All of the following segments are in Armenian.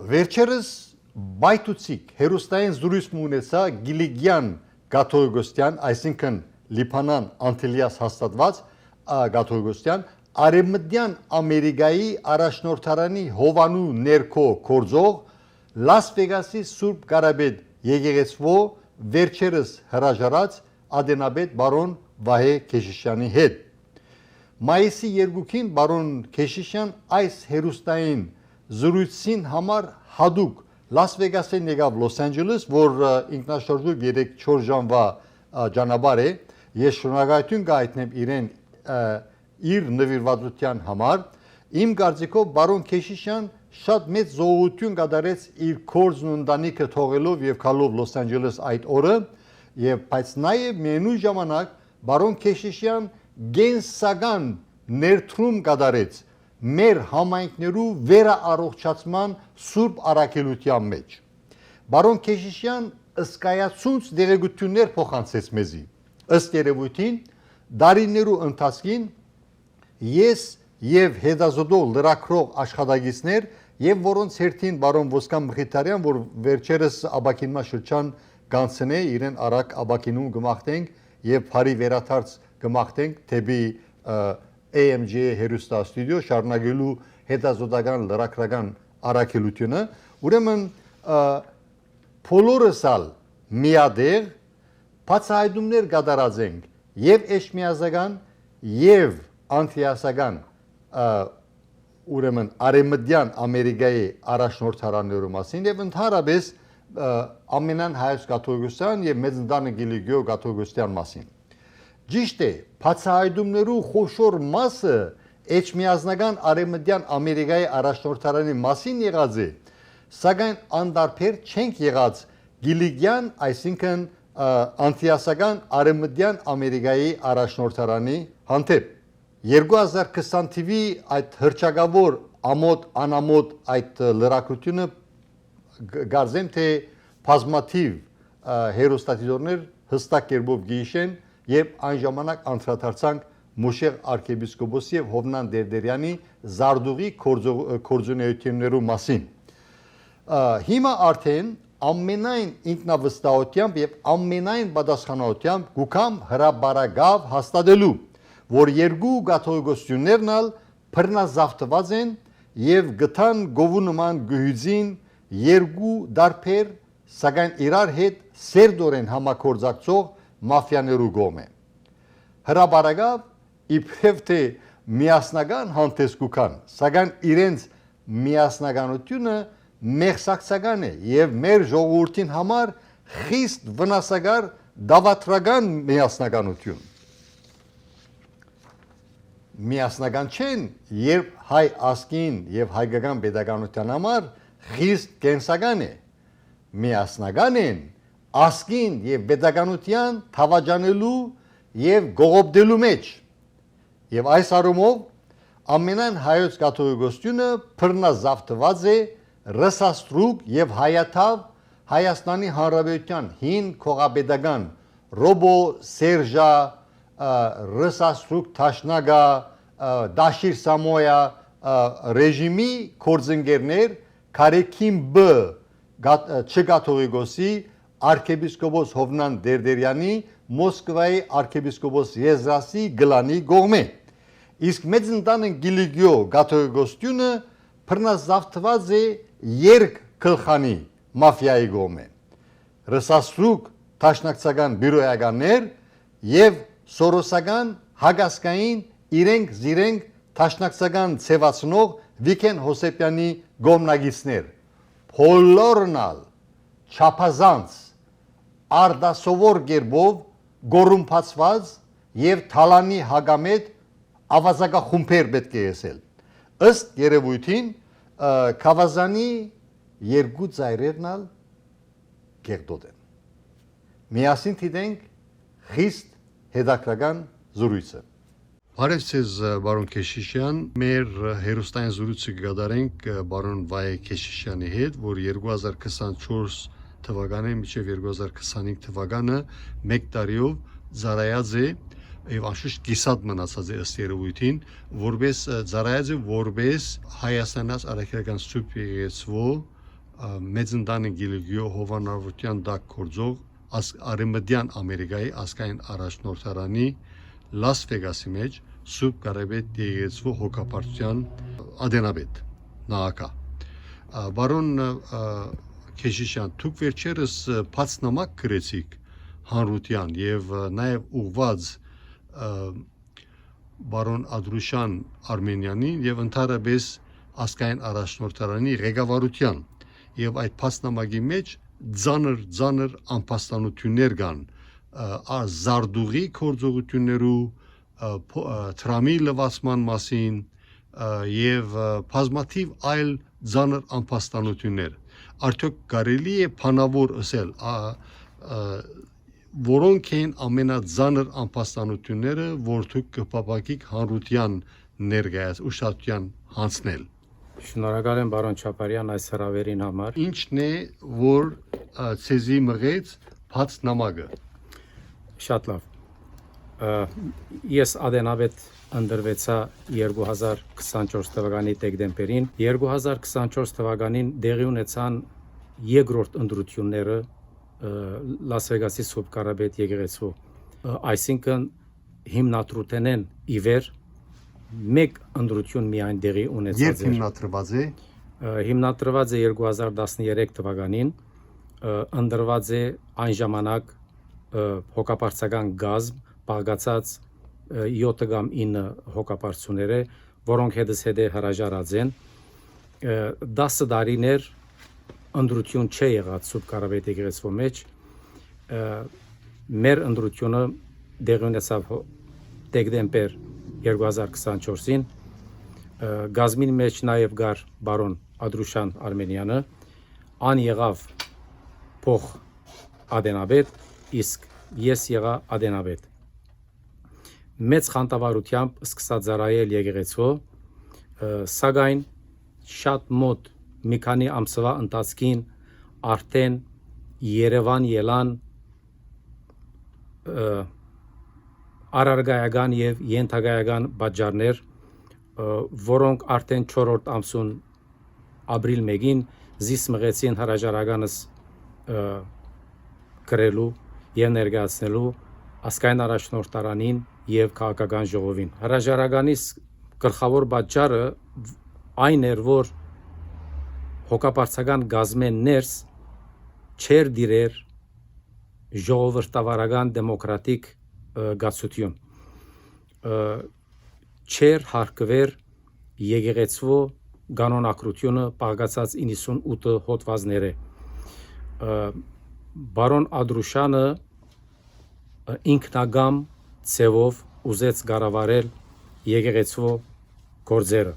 Վերջերս բայթուցիկ հերոստային զրույցում ունեցա Գիլիգյան Գաթողիկոսյան, այսինքն Լիբանան Անտիլիաս հաստատված Գաթողիկոսյան, Արևմտյան Ամերիկայի առաջնորդարանի Հովանու ներքո կորձող Լաս Վեգասի Սուրբ Կարապետ եկեղեցվո վերջերս հրաժարած ադենաբեդ բարոն Վահե Քեշիշյանի հետ։ Մայիսի 2-ին բարոն Քեշիշյան այս հերոստային զրույցին համար հadouk Լաս Վեգասին եկավ Լոս Անջելես, որ ինքնաշարժով 3-4 ժամվա ճանապարհ է, ես շնորհակալություն կհայտնեմ իրեն իր նվիրվածության համար, իմ կարծիքով բարոն Քեշիշյան շատ մեծ զոհություն կատարեց իր կորձն ու ընտանիքը թողելով եւ գալով Լոս Անջելես այդ օրը, եւ բայց նաեւ միևնույն ժամանակ բարոն Քեշիշյան գենսական ներդրում կատարեց մեր համայնքներու վերաառողջացման սուրբ առաքելության մեջ։ Բարոն Քեշիշյան ըսկայացած դերեկություններ փոխանցեց մեզի։ Ըստ երևույթին դարիներու ընթացքին ես եւ հետազոտող լրագրող աշխատակիցներ եւ որոնց հերթին բարոն Ոսկան Մխիթարյան, որ վերջերս աբակինման շրջան կանցնե իրեն արագ աբակինում գմախտենք եւ բարի վերաթարց գմախտենք թեպի AMG հերոստա ստուդիո շարունակելու հետազոտական լրագրական առաքելությունը, ուրեմն բոլորսալ միադեղ բացահայտումներ կատարած ենք եւ էշմիազական եւ անտիասական ուրեմն Արևմտյան Ամերիկայի առաջնորդարաններու մասին եւ ընդհանրապես ամենան հայոց կաթողիկոսյան եւ մեծ ընտանիք Գիլիգիո կաթողիկոսյան մասին։ Ճիշտ է, բացահայտումներու խոշոր մասը էջմիածնական Արևմտյան Ամերիկայի առաջնորդարանի մասին եղած է, սակայն անդարբեր չենք եղած Գիլիգյան, այսինքն անտիասական Արևմտյան Ամերիկայի առաջնորդարանի հանդեպ։ 2020 թվականի այդ հռչակավոր ամոթ անամոթ այդ լրագրությունը գարձեմ թե բազմաթիվ հերոստատիդորներ հստակ կերպով գիշեն եւ այն ժամանակ անդրադարձանք Մոշեղ arczepiskopos եւ Հովնան Դերդերյանի Զարդուղի կորձունեություններու մասին։ Հիմա արդեն ամենայն ինքնավստահությամբ եւ ամենայն պատասխանատվությամբ գուքամ հրաբարագավ հաստատելու, որ երկու կաթողիկոսություններն ալ բռնազավթված են եւ գտան գովու նման գյուզին երկու դարբեր, սակայն իրար հետ սերտորեն համակորձակցող մաֆիաներու գոմե։ Հրաբարագավ իբրև թե միասնական հանդեսկուքան, սակայն իրենց միասնականությունը մեղսակցական է եւ մեր ժողովրդին համար խիստ վնասակար դավատրական միասնականություն։ Միասնական չեն, երբ հայ ազգին եւ հայկական պետականության համար խիստ կենսական է։ Միասնական են ազգին եւ պետականության թավաջանելու եւ գողոպտելու մեջ։ Եվ այս առումով ամենայն հայոց կաթողիկոսությունը բռնազավթված է ռսաստրուկ եւ հայաթավ Հայաստանի Հանրապետության հին քողապետական Ռոբո Սերժա ռսաստրուկ Թաշնագա Դաշիր Սամոյա ռեժիմի կորձընկերներ Քարեքին Բ չկաթողիկոսի arczepiskopos Հովնան Դերդերյանի Մոսկվայի arczepiskopos Եզրասի գլանի գողմե։ Իսկ մեծ ընտանիք Գիլիգիո կաթողիկոսությունը բռնազավթված է երկ գլխանի մաֆիայի գողմե։ Ռսաստրուկ տաշնակցական բյուրոյականներ եւ սորոսական հագասկային իրենք զիրենք տաշնակցական ցևացնող Վիկեն Հոսեփյանի գոմնագիցներ։ Բոլորնալ չափազանց արդասովոր գերբով գորումփացված եւ թալանի հագամետ ավազակախումբեր պետք է եսել։ Ըստ երևույթին Քավազանի երկու ծայրերն ալ կերտոտ են։ Միասին դիտենք խիստ հետաքրքրական զրույցը։ Բարև ձեզ բարոն Քեշիշյան, մեր հերոստային զրույցը կգադարենք բարոն Վահե Քեշիշյանի հետ, որ 2024 թվականը մինչև 2025 թվականը 1 տարիով ծառայած է եւ անշուշտ կիսատ մնացած է ըստ երևույթին, որպես ծառայած է որպես Հայաստանից Արաքելական Սուրբ Եկեղեցու մեծնդանը գիլգյո հովանավորության դակ կորձող արեմդյան Ամերիկայի ասկային առաջնորդարանի Լաս Վեգասի մեջ Սուրբ Կարապետ եկեղեցու հոգապարտության ադենաբեդ նահակա բարոն Քեշիշյան դուք վերջերս բաց նամակ գրեցիք հանրության եւ նաեւ ուղված բարոն Ադրուշան Արմենյանին եւ ընդհանրապես ասկային առաջնորդարանի ղեկավարության եւ այդ բաց նամակի մեջ ծանր անպաստանություններ կան զարդուղի կորձողություններու տրամի լվացման մասին եւ բազմաթիվ այլ ծանր անպաստանություններ արդյոք կարելի է բանավոր ասել որոնք են ամենածանր անպաստանությունները որ դուք կփապակիկ հանրության ներկայաց ուշադրության հանձնել Շնորհակալ եմ բարոն Չապարյան այս հրավերին համար ինչն է որ ցեզի մղեց բաց նամակը Շատ լավ ես ադենաբեդ ընդրվեցա 2024 թվականի դեկտեմբերին 2024 թվականին դեղի ունեցան երկրորդ ընտրությունները Լաս Վեգասի Սուրբ Կարապետ եկեղեցու այսինքն հիմնադրութենեն իվեր մեկ ընտրություն միայն դեղի ունեցած էր հիմնադրված է հիմնադրված է 2013 թվականին ընդրված է այն ժամանակ հոգապարծական գազմ բաղկացած 7 կամ 9 հոգապարծուները, որոնք հետզհետե հրաժարած են 10 տարիներ ընդրություն չի եղած Սուրբ Կարապետ եկեղեցու մեջ մեր ընդրությունը դեղի ունեցավ դեկտեմբեր 2024-ին գազմին մեջ նաև գար բարոն Ադրուշան Արմենյանը ան եղավ փոխ ադենաբեդ իսկ ես եղա ադենաբեդ մեծ խանդավառությամբ սկսած ծառայել եկեղեցու սակայն շատ մոտ մի քանի ամսվա ընթացքին արդեն Երևան ելան արարգայական եւ ենթագայական բաժարներ որոնք արդեն 4-րդ ամսուն ապրիլ 1-ին զիս մղեցին հրաժարականս գրելու եւ ներկայացնելու ասկային առաջնորդարանին եւ քաղաքական ժողովին հրաժարականից գլխավոր բաժարը այն էր որ հոգապարծական գազմեն ներս չեր դիրեր ժողովրդավարական դեմոկրատիկ գացություն չեր հարկվեր եկեղեցու կանոնակրությունը բաղկացած 98 հոդվածները բարոն Ադրուշանը ինքնագամ ցևով ուզեց կառավարել եկեղեցու գործերը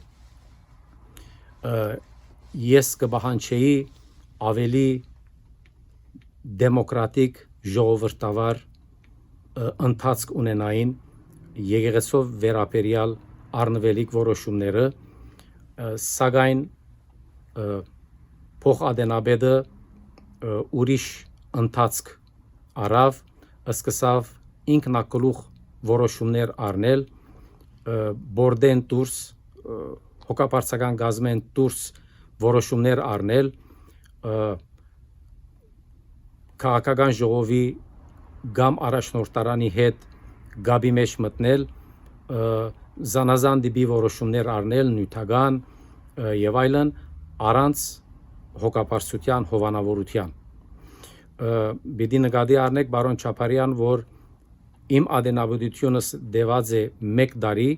ես կպահանջեի ավելի դեմոկրատիկ ժողովրդավար ընթացք ունենային եկեղեցով վերաբերյալ առնվելիք որոշումները սակայն փոխադենաբեդը ուրիշ ընթացք արավ սկսավ ինքնակլուխ որոշումներ առնել բորդեն դուրս հոգապարծական գազմեն դուրս որոշումներ առնել քաղաքական ժողովի կամ առաջնորդարանի հետ գաբի մեջ մտնել զանազան դիպի որոշումներ առնել նյութական եւ այլն առանց հոգապարծության հովանավորության բիդի նկատի առնեք բարոն Չապարյան որ իմ ադենաբուդությունս դեված է 1 տարի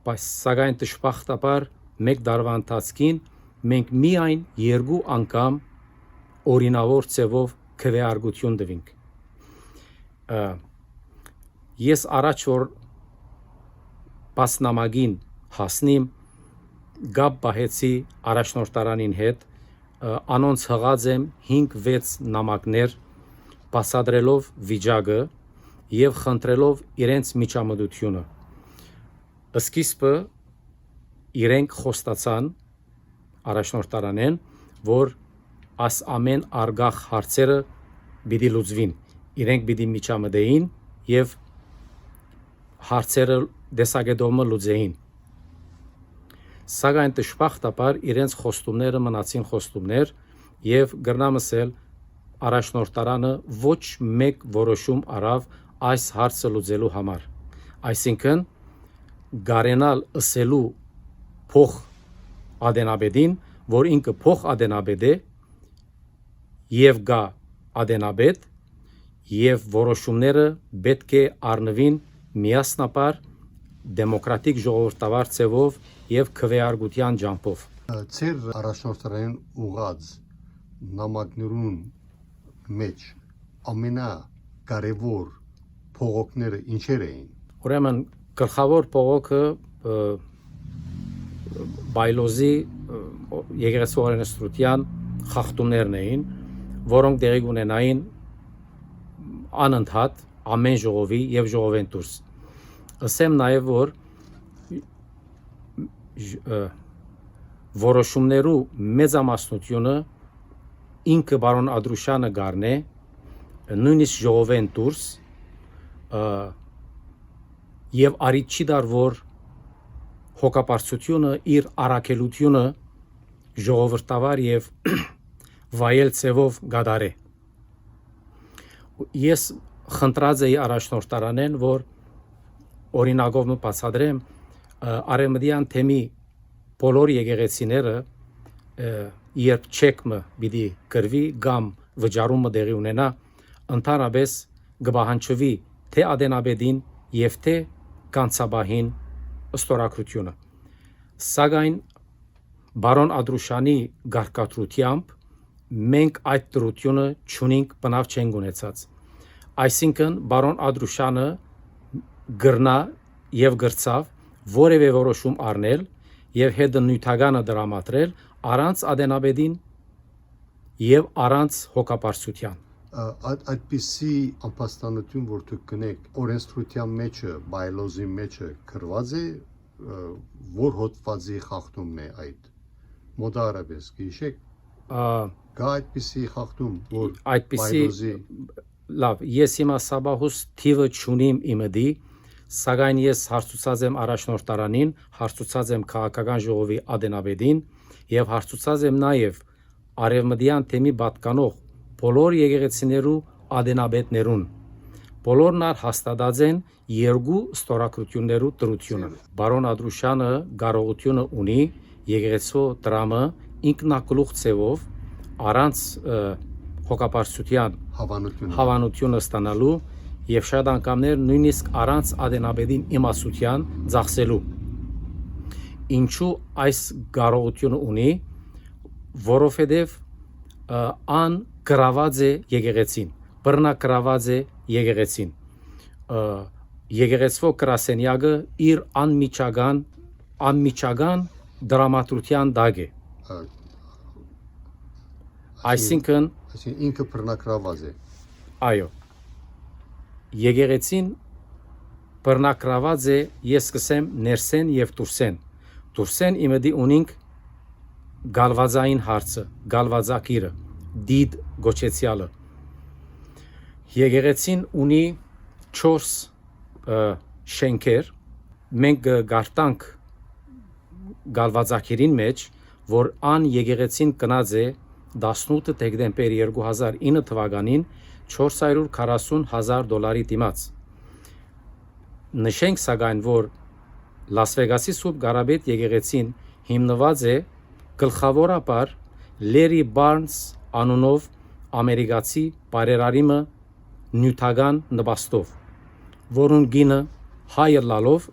բայց սակայն դժբախտաբար 1 տարվա ընթացքին մենք միայն 2 անգամ օրինավոր ցևով քվեարկություն տվինք ես առաջ որ բասնամագին հասնիմ գապ բահեցի առաջնորդարանին հետ անոնց հղած եմ 5-6 նամակներ բացադրելով վիճակը եւ խնդրելով իրենց միջամտությունը սկիզբը իրենք խոստացան առաջնորդարանեն որ աս ամեն արգախ հարցերը պիտի լուծվին իրենք պիտի միջամտեին եւ հարցերը դեսագետոմը լուծեին սակայն դժբախտաբար իրենց խոստումները մնացին խոստումներ եւ գրնամսել առաջնորդարանը ոչ մեկ որոշում արավ այս հարցը լուծելու համար։ Այսինքն գարենալ ըսելու փոխ ադենաբեդին, որ ինքը փոխ ադենաբեդ է եւ գա ադենաբեդ եւ որոշումները պետք է առնվին միասնապար դեմոկրատիկ ժողովրդավար ձևով եւ քվեարկության ջամփով։ Ձեր առաջնորդային ուղած նամակներուն մեջ ամենակարևոր փողոքները ինչեր էին։ Ուրեմն գլխավոր փողոքը բայլոզի եկեղեցու օրենսդրության խախտումներն էին, որոնք տեղի ունենային անընդհատ ամեն ժողովի եւ ժողովեն դուրս։ Ասեմ նաեւ որ որոշումներու մեծամասնությունը ինքը բարոն Ադրուշյանը գարնե նույնիսկ ժողովեն դուրս եւ արիտ չի դար որ հոգապարծությունը իր առաքելությունը ժողովրդավար եւ վայել ցևով գադարե։ Ես խնդրած էի առաջնորդարանեն որ օրինակով բացադրեմ արեմդյան թեմի բոլոր եկեղեցիները երբ չեկը պիտի գրվի կամ վճարումը տեղի ունենա ընդհանրապես գբահանչվի թե ադենաբեդին եւ թե կանցաբահին ստորագրությունը սակայն բարոն Ադրուշյանի գարկատրությամբ մենք այդ դրությունը չունենք բնավ չենք ունեցած այսինքն բարոն Ադրուշյանը գրնա եւ գրծավ որևէ որոշում առնել եւ հետը նյութականը դրամատրել առանց ադենաբեդին եւ առանց հոգապարծության այդպիսի ամբաստանություն որ դուք կնեք օրենսդրության մեջը բայլոզի մեջը գրված է որ հոդվածի խախտումն է այդ մոդարաբես գիշեք գա այդպիսի խախտում որ այդպիսի լավ ես հիմա սաբահուս թիվը չունիմ իմդի սակայն ես հարցուցած եմ առաջնորդարանին հարցուցած եմ քաղաքական ժողովի ադենաբեդին եւ հարցուցած եմ նաեւ արևմտյան թեմի պատկանող բոլոր եկեղեցիներու ադենաբեդներուն բոլորն հաստատած են երկու ստորագրություններու դրությունը բարոն Ադրուշյանը կարողությունը ունի եկեղեցու դրամը ինքնակլուխ ցևով առանց հոգապարծության հավանությունը ստանալու եւ շատ անգամներ նույնիսկ առանց ադենաբեդին իմասության ծախսելու ինչու այս կարողությունը ունի որովհետեւ ան գրաված է եկեղեցին բռնակրաված է եկեղեցին եկեղեցվո կրասենյակը իր անմիջական դրամատրության դագ է այսինքն ինքը բռնակրաված է այո եկեղեցին բռնակրաված է ես կսեմ ներսեն եւ դուրսեն իմեդի ունենք գալվազային հարցը գալվազակիրը դիդ գոչեցյալը եկեղեցին ունի 4 շենքեր մենք գարտանք գալվազակիրին մեջ որ ան եկեղեցին կնած է 18 դեկտեմբեր 2009 թվականին $440,000 դիմաց նշենք սակայն որ Լաս Վեգասի Սուրբ Գարաբետ եկեղեցին հիմնված է գլխավորապես Լերի Բարնս անունով ամերիկացի բարերարիմը նյութական նպաստով որուն գինը հայը լալով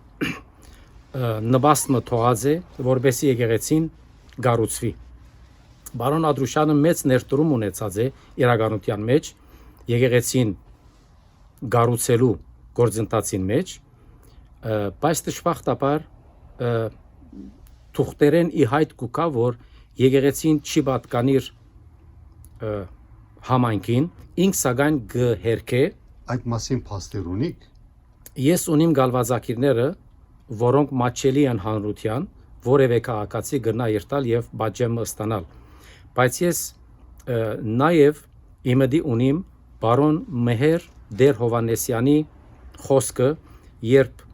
նպաստը թողած է որբեսի եկեղեցին գառուցվի բարոն Ադրուշյանը մեծ ներդրում ունեցած է իրականության մեջ եկեղեցին գառուցելու գործընթացին մեջ բայց դժբախտաբար թուղթերեն ի հայտ կուկա որ եկեղեցին չի պատկանիր համայնքին ինք սակայն գհերքե այդ մասին փաստեր ունիք ես ունիմ գալվազակիրները որոնք մաչելի են հանրության որևէ քաղաքացի գրնա երթալ եւ բաժեմը ստանալ բայց ես նաեւ իմեդի ունիմ բարոն Մեհեր Դեր Հովանեսյանի խոսքը երբ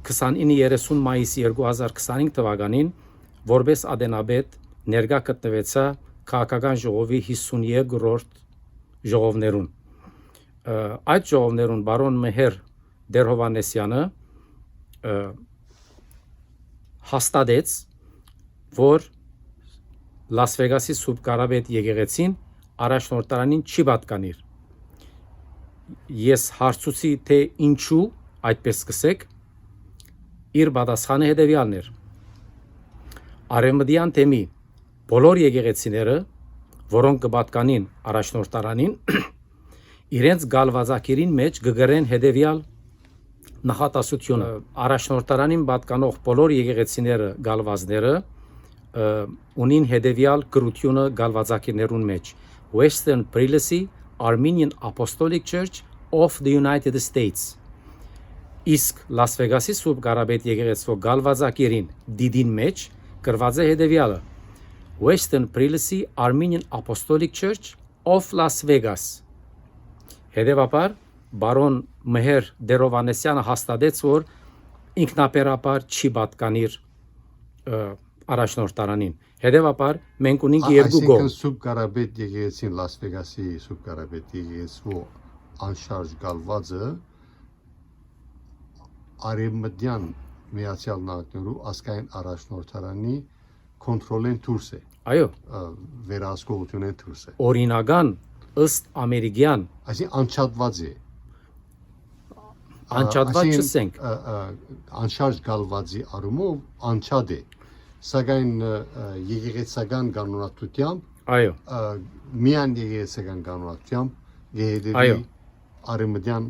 29-30 մայիսի 2025 թվականին որպես ադենաբեդ ներկա գտնվեցա քաղաքական ժողովի 52-րդ ժողովներուն։ Այդ ժողովներուն բարոն Մեհեր Դեր-Հովհաննեսյանը հաստատեց, որ Լաս Վեգասի Սուրբ Կարապետ եկեղեցին առաջնորդարանին չի պատկանիր։ Ես հարցուցի, թե ինչու այդպես սկսեք, իր պատասխանը հետևյալն էր. Արևմտյան թեմի բոլոր եկեղեցիները, որոնք կպատկանին առաջնորդարանին, իրենց գալվածակիրին մեջ կգրեն հետևյալ նախատասությունը. առաջնորդարանին պատկանող բոլոր եկեղեցիները գալվածները ունին հետևյալ գրությունը գալվածակիրներուն մեջ. Western Prelacy Armenian Apostolic Church of the United States. Իսկ Լաս Վեգասի Սուրբ Կարապետ եկեղեցու գալվածակիրին դիդին մեջ գրված է հետևյալը. Western Prelacy Armenian Apostolic Church of Las Vegas. Հետևաբար բարոն Մեհեր Դեր-Հովհաննեսյանը հաստատեց, որ ինքնաբերաբար չի պատկանիր առաջնորդարանին։ Հետևաբար մենք ունենք երկու գոհ։ Այսինքն Սուրբ Կարապետ եկեղեցին Լաս Վեգասի Սուրբ Կարապետ եկեղեցու անշարժ գալվածը արևմտյան Միացյալ Նահանգներու ազգային առաջնորդարանի կոնտրոլեն դուրս է։ Այո, վերահսկողությունեն դուրս է։ օրինական ըստ ամերիկյան Այսինքն անչափված է։ անչափված չսենք։ Անշարժ գալվածի առումով անչափ է։ Սակայն եկեղեցական կանոնատությամբ Այո, միան եկեղեցական կանոնատությամբ գեհդի Այո։ արևմտյան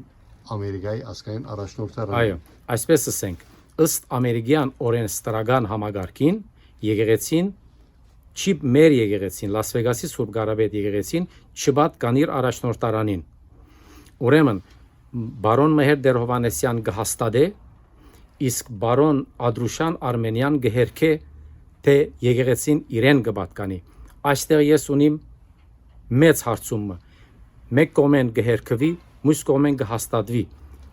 Ամերիկայի ազգային առաջնորդարանը։ այո, այսպես ասենք, ըստ ամերիկյան օրենսդրական համագարկին եկեղեցին չի մեր եկեղեցին Լաս Վեգասի Սուրբ Կարապետ եկեղեցին չպատկանիր առաջնորդարանին։ Ուրեմն բարոն Մեհեր Դեր-Հովհաննեսյան գհաստատե, իսկ բարոն Ադրուշան Արմենյան գհերքե, թե եկեղեցին իրեն կպատկանի։ Այստեղ ես ունիմ մեծ հարցումը։ Մեկ կողմեն գհերքվի, մյուս կողմեն կհաստատվի։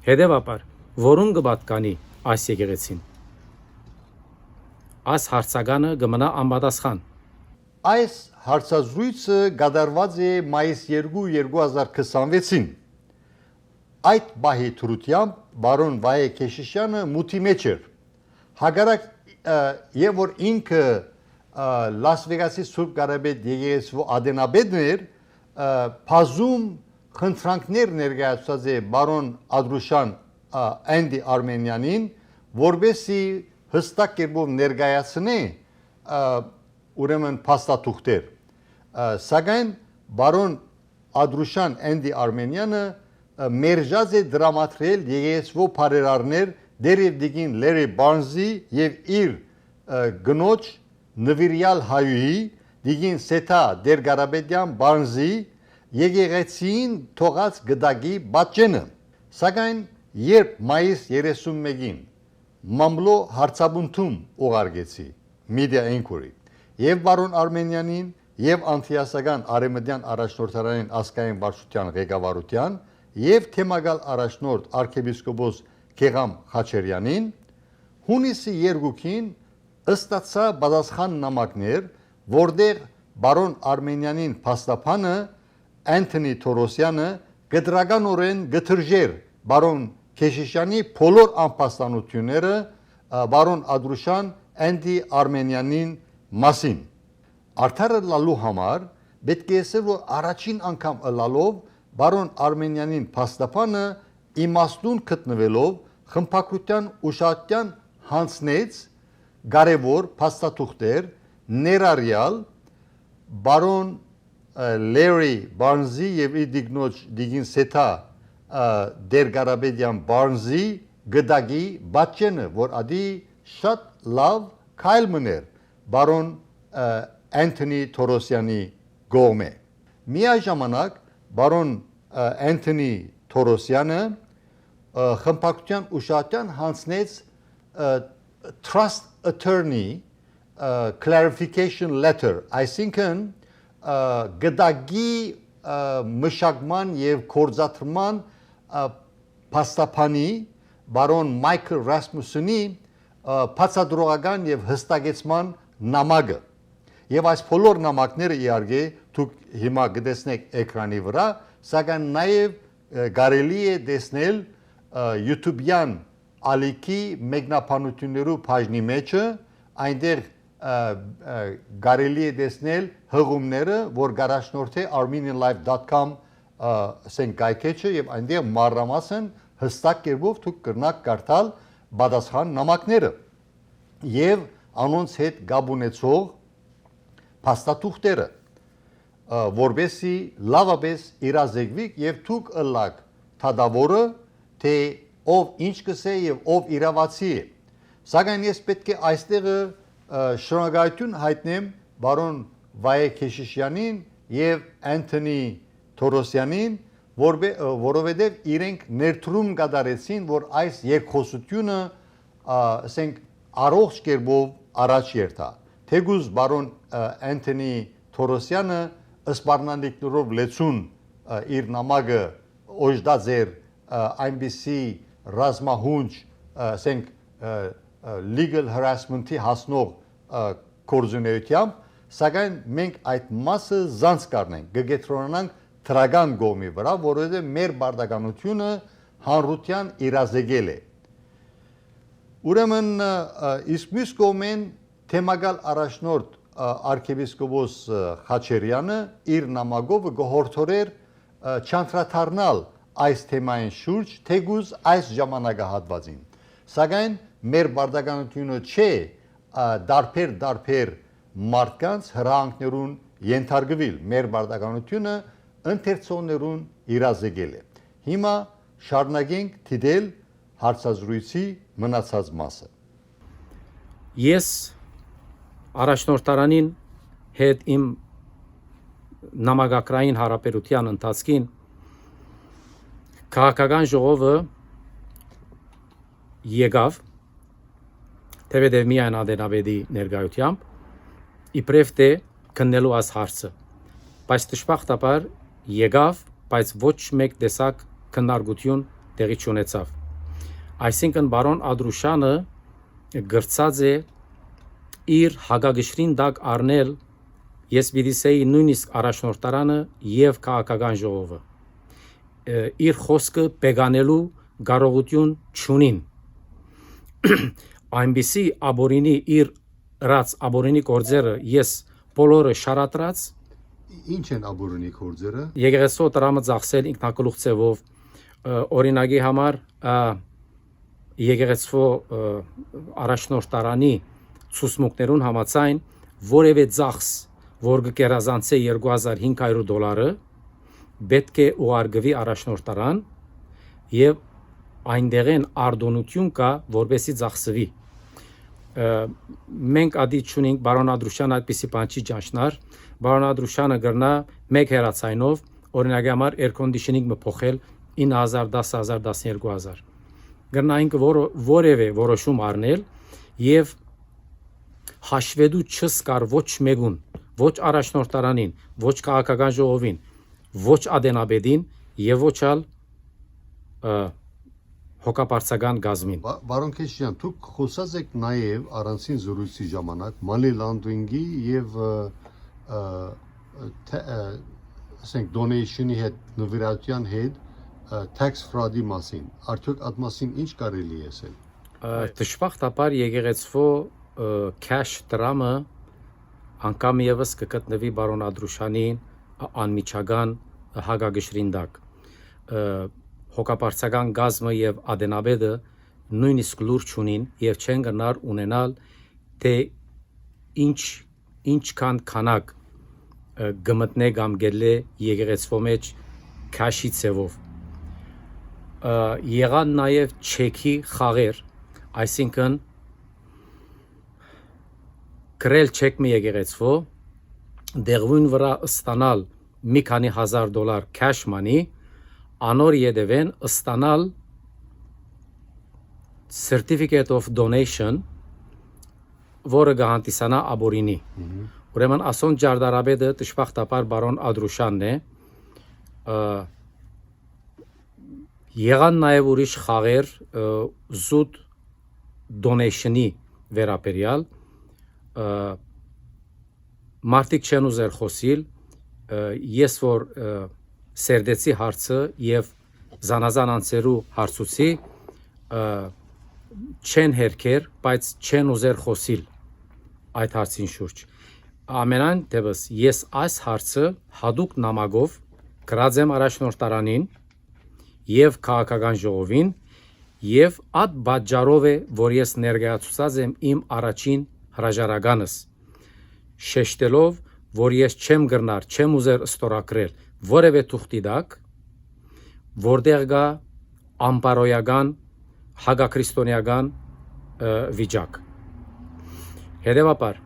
Հետևաբար, որուն կպատկանի այս եկեղեցին։ Այս հարցականը կմնա անպատասխան։ Այս հարցազրույցը կատարված է մայիս 2, 2026-ին։ Այդ բահի թրությամբ բարոն Վայե Քեշիշյանը մուտի մեջ էր։ Հակառակ եւ որ ինքը Լաս Վեգասի Սուրբ Կարապետ եկեղեցու ադենաբեդն էր, բազում խնդրանքներ ներկայացած է բարոն Ադրուշան Էնդի Արմենյանին, որբեսի հստակ կերպով ներկայացնի ուրեմն փաստաթուղթեր։ Սակայն բարոն Ադրուշան Էնդի Արմենյանը մերժած է դրամատրել եկեղեցու բարերարներ դերև դիգին Լերի Բարնզի եւ իր գնոջ նվիրյալ հայուհի դիգին Սեթա Դեր-Կարապետյան Բարնզի եկեղեցին թողած գդագի բաժինը։ Սակայն երբ մայիս 31-ին մամլո հարցաբունթում ուղարկեցի Media Inquiry եւ բարոն Արմենյանին եւ անթիասական արեմդյան առաջնորդարանին ազգային վարչության ղեկավարության եւ թեմագալ առաջնորդ arczepiskopos Գեգամ Խաչերյանին հունիսի 2-ին ըստացա բադասխան նամակներ, որտեղ բարոն Արմենյանին փաստաբանը Անթոնի Թորոսյանը գդրականորեն գթրժեր բարոն Քեշիշյանի բոլոր անփաստանությունները բարոն Ադրուշան Էնդի Արմենյանին մասին։ Արդարը լալու համար պետք է ասել, որ առաջին անգամ ըլալով բարոն Արմենյանին փաստաբանը իմաստուն գտնվելով խմբակրության ուշադրության հանձնեց կարևոր փաստաթուղթեր ներառյալ բարոն Լերի Բարնզի եւ իդիգնոջ դիգին Սեթա Դեր-Կարապետյան Բարնզի գդագի բաժինը, որ ադի շատ լավ քայլ մներ բարոն Անթոնի Թորոսյանի գոմե։ Միաժամանակ բարոն Անթոնի Թորոսյանը խմբակրության ուշադրության հանձնեց trust attorney clarification letter, այսինքն գդագի մշակման եւ կորզաթրման փաստաբանի բարոն Մայքլ Ռասմուսյանի բացատրողական եւ հստակեցման նամակը եւ այս բոլոր նամակները իհարկե դուք հիմա կտեսնեք էկրանի վրա, սակայն նաեւ կարելի է տեսնել YouTube-յան ալիքի մեկնաբանություններու բաժնի մեջը, այնտեղ կարելի է տեսնել հղումները, որ գարաշնորթե armenianlife.com ասենք կայքեջը եւ այնտեղ մանրամասն հստակ կերպով դուք կրնակ կարդալ պատասխան նամակները եւ անոնց հետ գաբ ունեցող փաստաթուղթերը որբեսի լավապես իրազեկվիկ եւ դուք ըլլակ թադավորը թե ով ինչ կսե եւ ով իրավացի է սակայն ես պետք է այստեղը շնորհակալություն հայտնեմ բարոն Վայե Քեշիշյանին եւ Անթոնի Թորոսյանին որովհետեւ իրենք ներդրում կատարեցին որ այս երկխոսությունը ասենք առողջ կերպով առաջ երթա թեգուզ բարոն Անթոնի Թորոսյանը սպառնալիքներով լեցուն իր նամակը օժդած էր այնպիսի ռազմահունչ ասենք legal harassment-ի հասնող կորզունեությամբ սակայն մենք այդ մասը զանց կառնենք գետրոնանանք թրագան գոմի վրա որովհետև մեր բարդականությունը հանրության իրազեկել է ուրեմն իսկ մյուս կողմեն թեմագալ առաջնորդ արքեպիսկոպոս Խաչերյանը իր նամակով գողորթորեր չանդրադառնալ այս թեմային շուրջ թեգուզ այս ժամանակահատվածին սակայն մեր բարդականությունը չէ դարբեր մարդկանց հրահանգներուն ենթարկվել մեր բարդականությունը ընթերցողներուն իրազեկել է հիմա շարունակենք դիտել հարցազրույցի մնացած մասը Ես առաջնորդարանին հետ իմ նամակագրային հարաբերության ընթացքին քաղաքական ժողովը եկավ թեպետև միայն ադենաբեդի ներկայությամբ իբրև թե քննելու այս հարցը բայց դժբախտաբար եկավ բայց ոչ մեկ տեսակ քննարկություն տեղի չունեցավ այսինքն բարոն Ադրուշյանը գրծած է իր հագագշրին դակ առնել ես պիտի ասեի նույնիսկ առաջնորդարանը եւ քաղաքական ժողովը իր խոսքը բեգանելու կարողություն չունին այնպիսի աբորինի իր ռած աբորինի կորձերը ես բոլորը շարատրած Ինչ են աբորոնի կորձերը եկեղեցու տրամը ծախսել ինքնակլուխ ձևով օրինակի համար եկեղեցու առաջնորդարանի ցուսմուկներուն համաձայն որևէ ծախս որ կերազանցե $2500 պետք է ուղարկվի առաջնորդարան եւ այնտեղեն արդոնություն կա որբեսի ծախսվի մենք ադիտ չունենք բարոն Ադրուշյան այդպիսի բան չի ճանչնար բարոն Ադրուշյանը գրնա մեկ հեռացայնով օրինակի համար air conditioning-ը փոխել 9000 10000 12000 գրնայինք որևէ որոշում առնել եւ հաշվետու չսկար ոչ մեկուն ոչ առաջնորդարանին ոչ քաղաքական ժողովին ոչ ադենաբեդին եւ ոչ ալ հոգապարծական գազմին Բարոն Քեշյան դուք խոսած եք նաև առանցին զրույցի ժամանակ Money laundering-ի եւ ասենք donation-ի հետ նվիրատության հետ tax fraud-ի մասին արդյոք այդ մասին ինչ կարելի է ասել դժբախտաբար եկեղեցու cash դրամը անգամ եւս կգտնվի բարոն Ադրուշյանի անմիջական հագագշրին դակ հոգապարծական գազմը եւ ադենաբեդը նույնիսկ լուրջ ունին եւ չեն գնար ունենալ թե ինչքան քանակ գմտնե կամ գելե եկեղեցու մեջ քաշի ցևով եղան նաեւ չեքի խաղեր այսինքն գրել չեք մի եկեղեցու դեղույն վրա ստանալ մի քանի $1000 cash money անոր յետևեն ստանալ certificate of donation որը գահանտիսանա աբորինի ուրեմն ասոն ջարդարաբեդը դժբախտաբար բարոն Ադրուշյանն է եղան նաև ուրիշ խաղեր զուտ donation-ի վերաբերյալ մարդիկ չեն ուզել խոսիլ, ես որ սերդեցի հարցը եւ զանազան անձերու հարցուցի, չեն հերքեր, բայց չեն ուզել խոսիլ այդ հարցին շուրջ։ Ամենայն դեպս ես այս հարցը հadoop նամակով գրած եմ առաջնորդարանին եւ քաղաքական ժողովին եւ այդ բաժարով է, որ ես ներկայացուցած եմ իմ առաջին հրաժարականս, շեշտելով, որ ես չեմ գրնար, չեմ ուզեր ստորագրել որևէ թուղթի տակ, որտեղ կա ամպարոյական, հագաքրիստոնեական վիճակ։ Հետևաբար,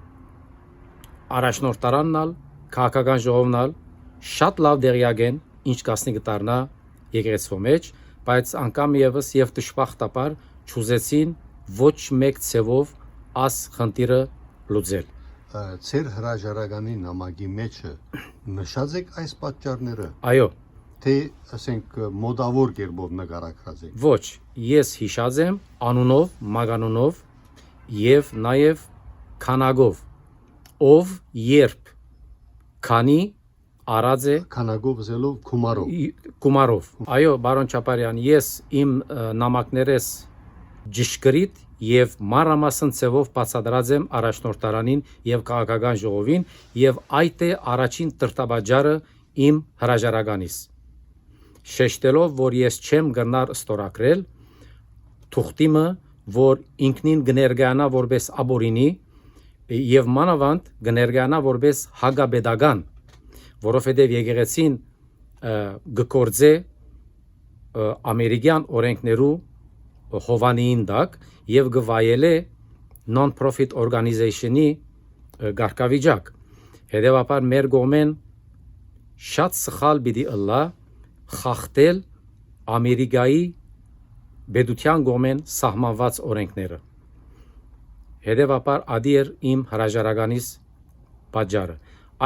առաջնորդարանն, քաղաքական ժողովն շատ լավ դեղյակ են, ինչ կասնի կդառնա եկեղեցու մեջ, բայց անգամ եւս եւ դժբախտաբար չուզեցին ոչ մեկ ցևով աս խնդիրը լուծել։ Ձեր հրաժարականի նամակի մեջը նշած եք այս պատճառները, Այո, թե ասենք մոդավոր կերպով նկարագրած եք։ ոչ, ես հիշած եմ անունով, մագանունով եւ նաեւ քանագով, ով երբ քանի արած է Քանագով զելով քումարով։ Կումարով։ Այո, բարոն Չապարյան, ես իմ նամակներես ճշգրիտ եւ մանրամասն ցևով բացատրած եմ առաջնորդարանին եւ քաղաքական ժողովին եւ այդ է առաջին տրտաբաջարը իմ հրաժարականից։ Շեշտելով, որ ես չեմ գնար ստորագրել թուղթիմը, որ ինքնին կներկայանա որպես աբորինի եւ մանավանդ կներկայանա որպես հագաբեդական, որովհետև եկեղեցին գկործե ամերիկյան օրենքներու հովանիին դակ եւ գվայել է non-profit organization-ի գարկավիճակ։ Հետևաբար մեր գոմեն շատ սխալ պիտի ըլլա խախտել Ամերիկայի բեդության գոմեն սահմանված օրենքները։ Հետևաբար ադիեր իմ հրաժարականից պատճառը։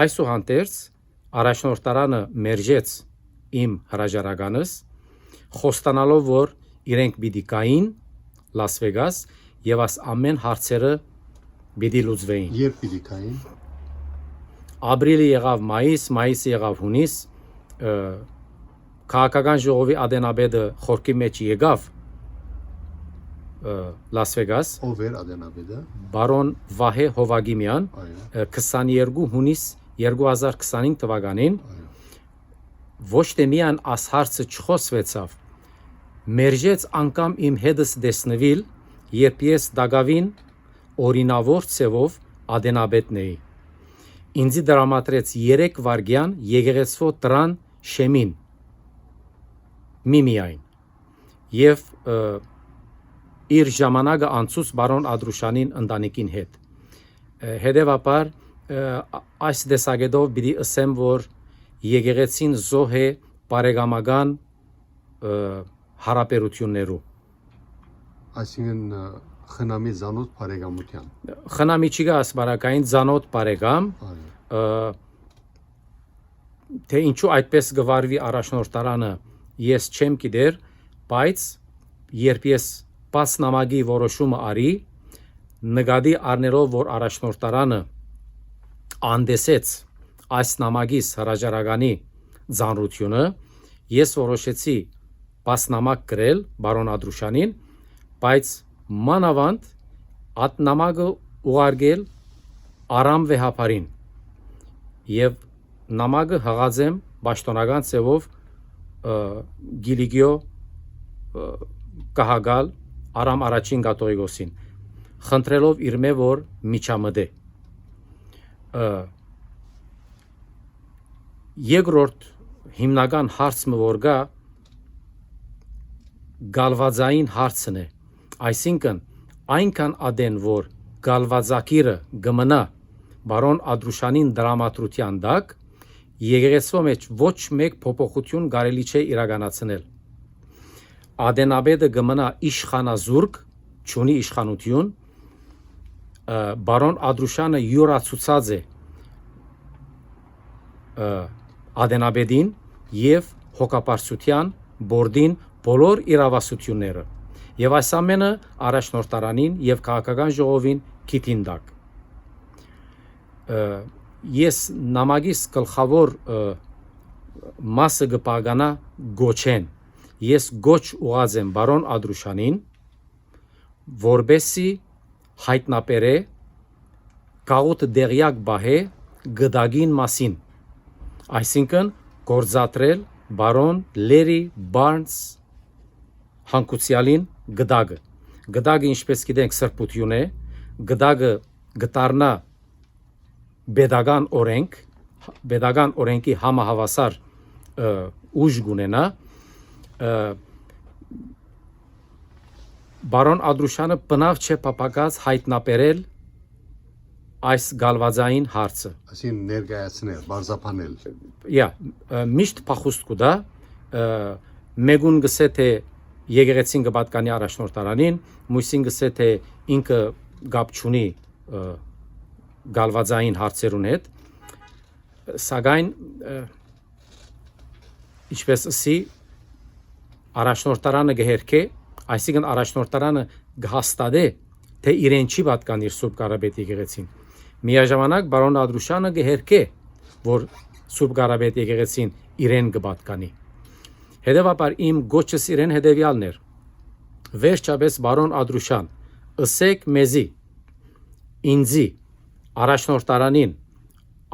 Այսուհանդերձ առաջնորդարանը մերժեց իմ հրաժարականս, խոստանալով, որ իրենք պիտի կային Լաս Վեգաս եւ աս ամեն հարցերը պիտի լուծվեին։ Երբ պիտի կային։ Ապրիլը եղավ մայիս, մայիսը եղավ հունիս, քաղաքական ժողովի ադենաբեդը խորքի մեջ եկավ Լաս Վեգաս, Ով էր ադենաբեդը։ բարոն Վահե Հովագիմյան, Այո, 22 հունիս 2025 թվականին, այո։ ոչ թե միան աս հարցը չխոսվեցավ, մերժեց անգամ իմ հետս դեսնվիլ, երբ ես դագավին օրինավոր ցևով ադենաբեդն էի։ Ինձի դրամատրեց 3 վարգյան եկեղեցու տրան շեմին միմիայն եւ իր ժամանակը անցուց բարոն Ադրուշանին ընտանիքին հետ։ Հետևաբար այս դեսագետով պիտի ասեմ, որ եկեղեցին զոհ է բարեկամական հարաբերություններու։ Այսինքն խնամի զանոթ բարեկամության։ Խնամիչիգա ասպարակային զանոթ բարեկամ, Այո, թե ինչու այդպես գվարվի առաջնորդարանը, ես չեմ գիտեր, բայց երբ ես բաց նամակի որոշումը արի, նկատի առնելով, որ առաջնորդարանը անդեսեց այս նամակից հրաժարականի ծանրությունը, ես որոշեցի բաց նամակ գրել բարոն Ադրուշանին, բայց մանավանդ այդ նամակը ուղարկել Արամ Վեհապարին եւ նամակը հղած եմ պաշտոնական ցևով Գիլիգիո կահագալ Արամ առաջին կաթողիկոսին, խնդրելով իր մե որ միջամտե։ Երկրորդ հիմնական հարցը որ գա գալվաձային հարցն է, այսինքն այնքան ադեն որ գալվաձակիրը գմնա բարոն Ադրուշանին դրամատրության դակ, եկեղեցու մեջ ոչ մեկ փոփոխություն կարելի չէ իրականացնել։ Ադենաբեդը գմնա իշխանազուրկ, չունի իշխանություն, բարոն Ադրուշանը յուրացուցած է ադենաբեդին եւ հոգապարծության բորդին բոլոր իրավասությունները եւ այս ամենը առաջնորդարանին եւ քաղաքական ժողովին քիթին դակ ես նամակիս գլխավոր մասը կպագանա գոչեն։ Ես գոչ ուղած եմ բարոն Ադրուշանին, որբեսի հայտնաբերե գաղութ դեղյակ բահե գդագին մասին, այսինքն գործադրել բարոն Լերի Բարնս հանկուցյալին գդագը։ Գդագը ինչպես գիտենք սրբություն է, գդագը գտարնա բեդական օրենքի համահավասար ուժ գունենա, բարոն Ադրուշանը բնավ չէ պապակած հայտնաբերել այս գալվածային հարցը։ Այսին ներկայացնել, բարձապանել։ Միշտ փախուստ կուտա, մեգուն գսե թե եկեղեցին կպատկանի առաջնորդարանին, մույսին գսե թե ինքը գապ չունի գալվածային հարցերուն հետ, սակայն ինչպես ասի առաջնորդարանը գհերքե, այսինքն առաջնորդարանը գհաստատե, թե իրեն չի պատկան իր Սուրբ Կարապետ եկեղեցին։ Միաժամանակ բարոն Ադրուշանը գհերքե, որ Սուրբ Կարապետ եկեղեցին իրեն կպատկանի։ Հետևաբար իմ գոչս իրեն հետևյալն էր. վերջապես բարոն Ադրուշան, ըսեք մեզի, ինձի, առաջնորդարանին,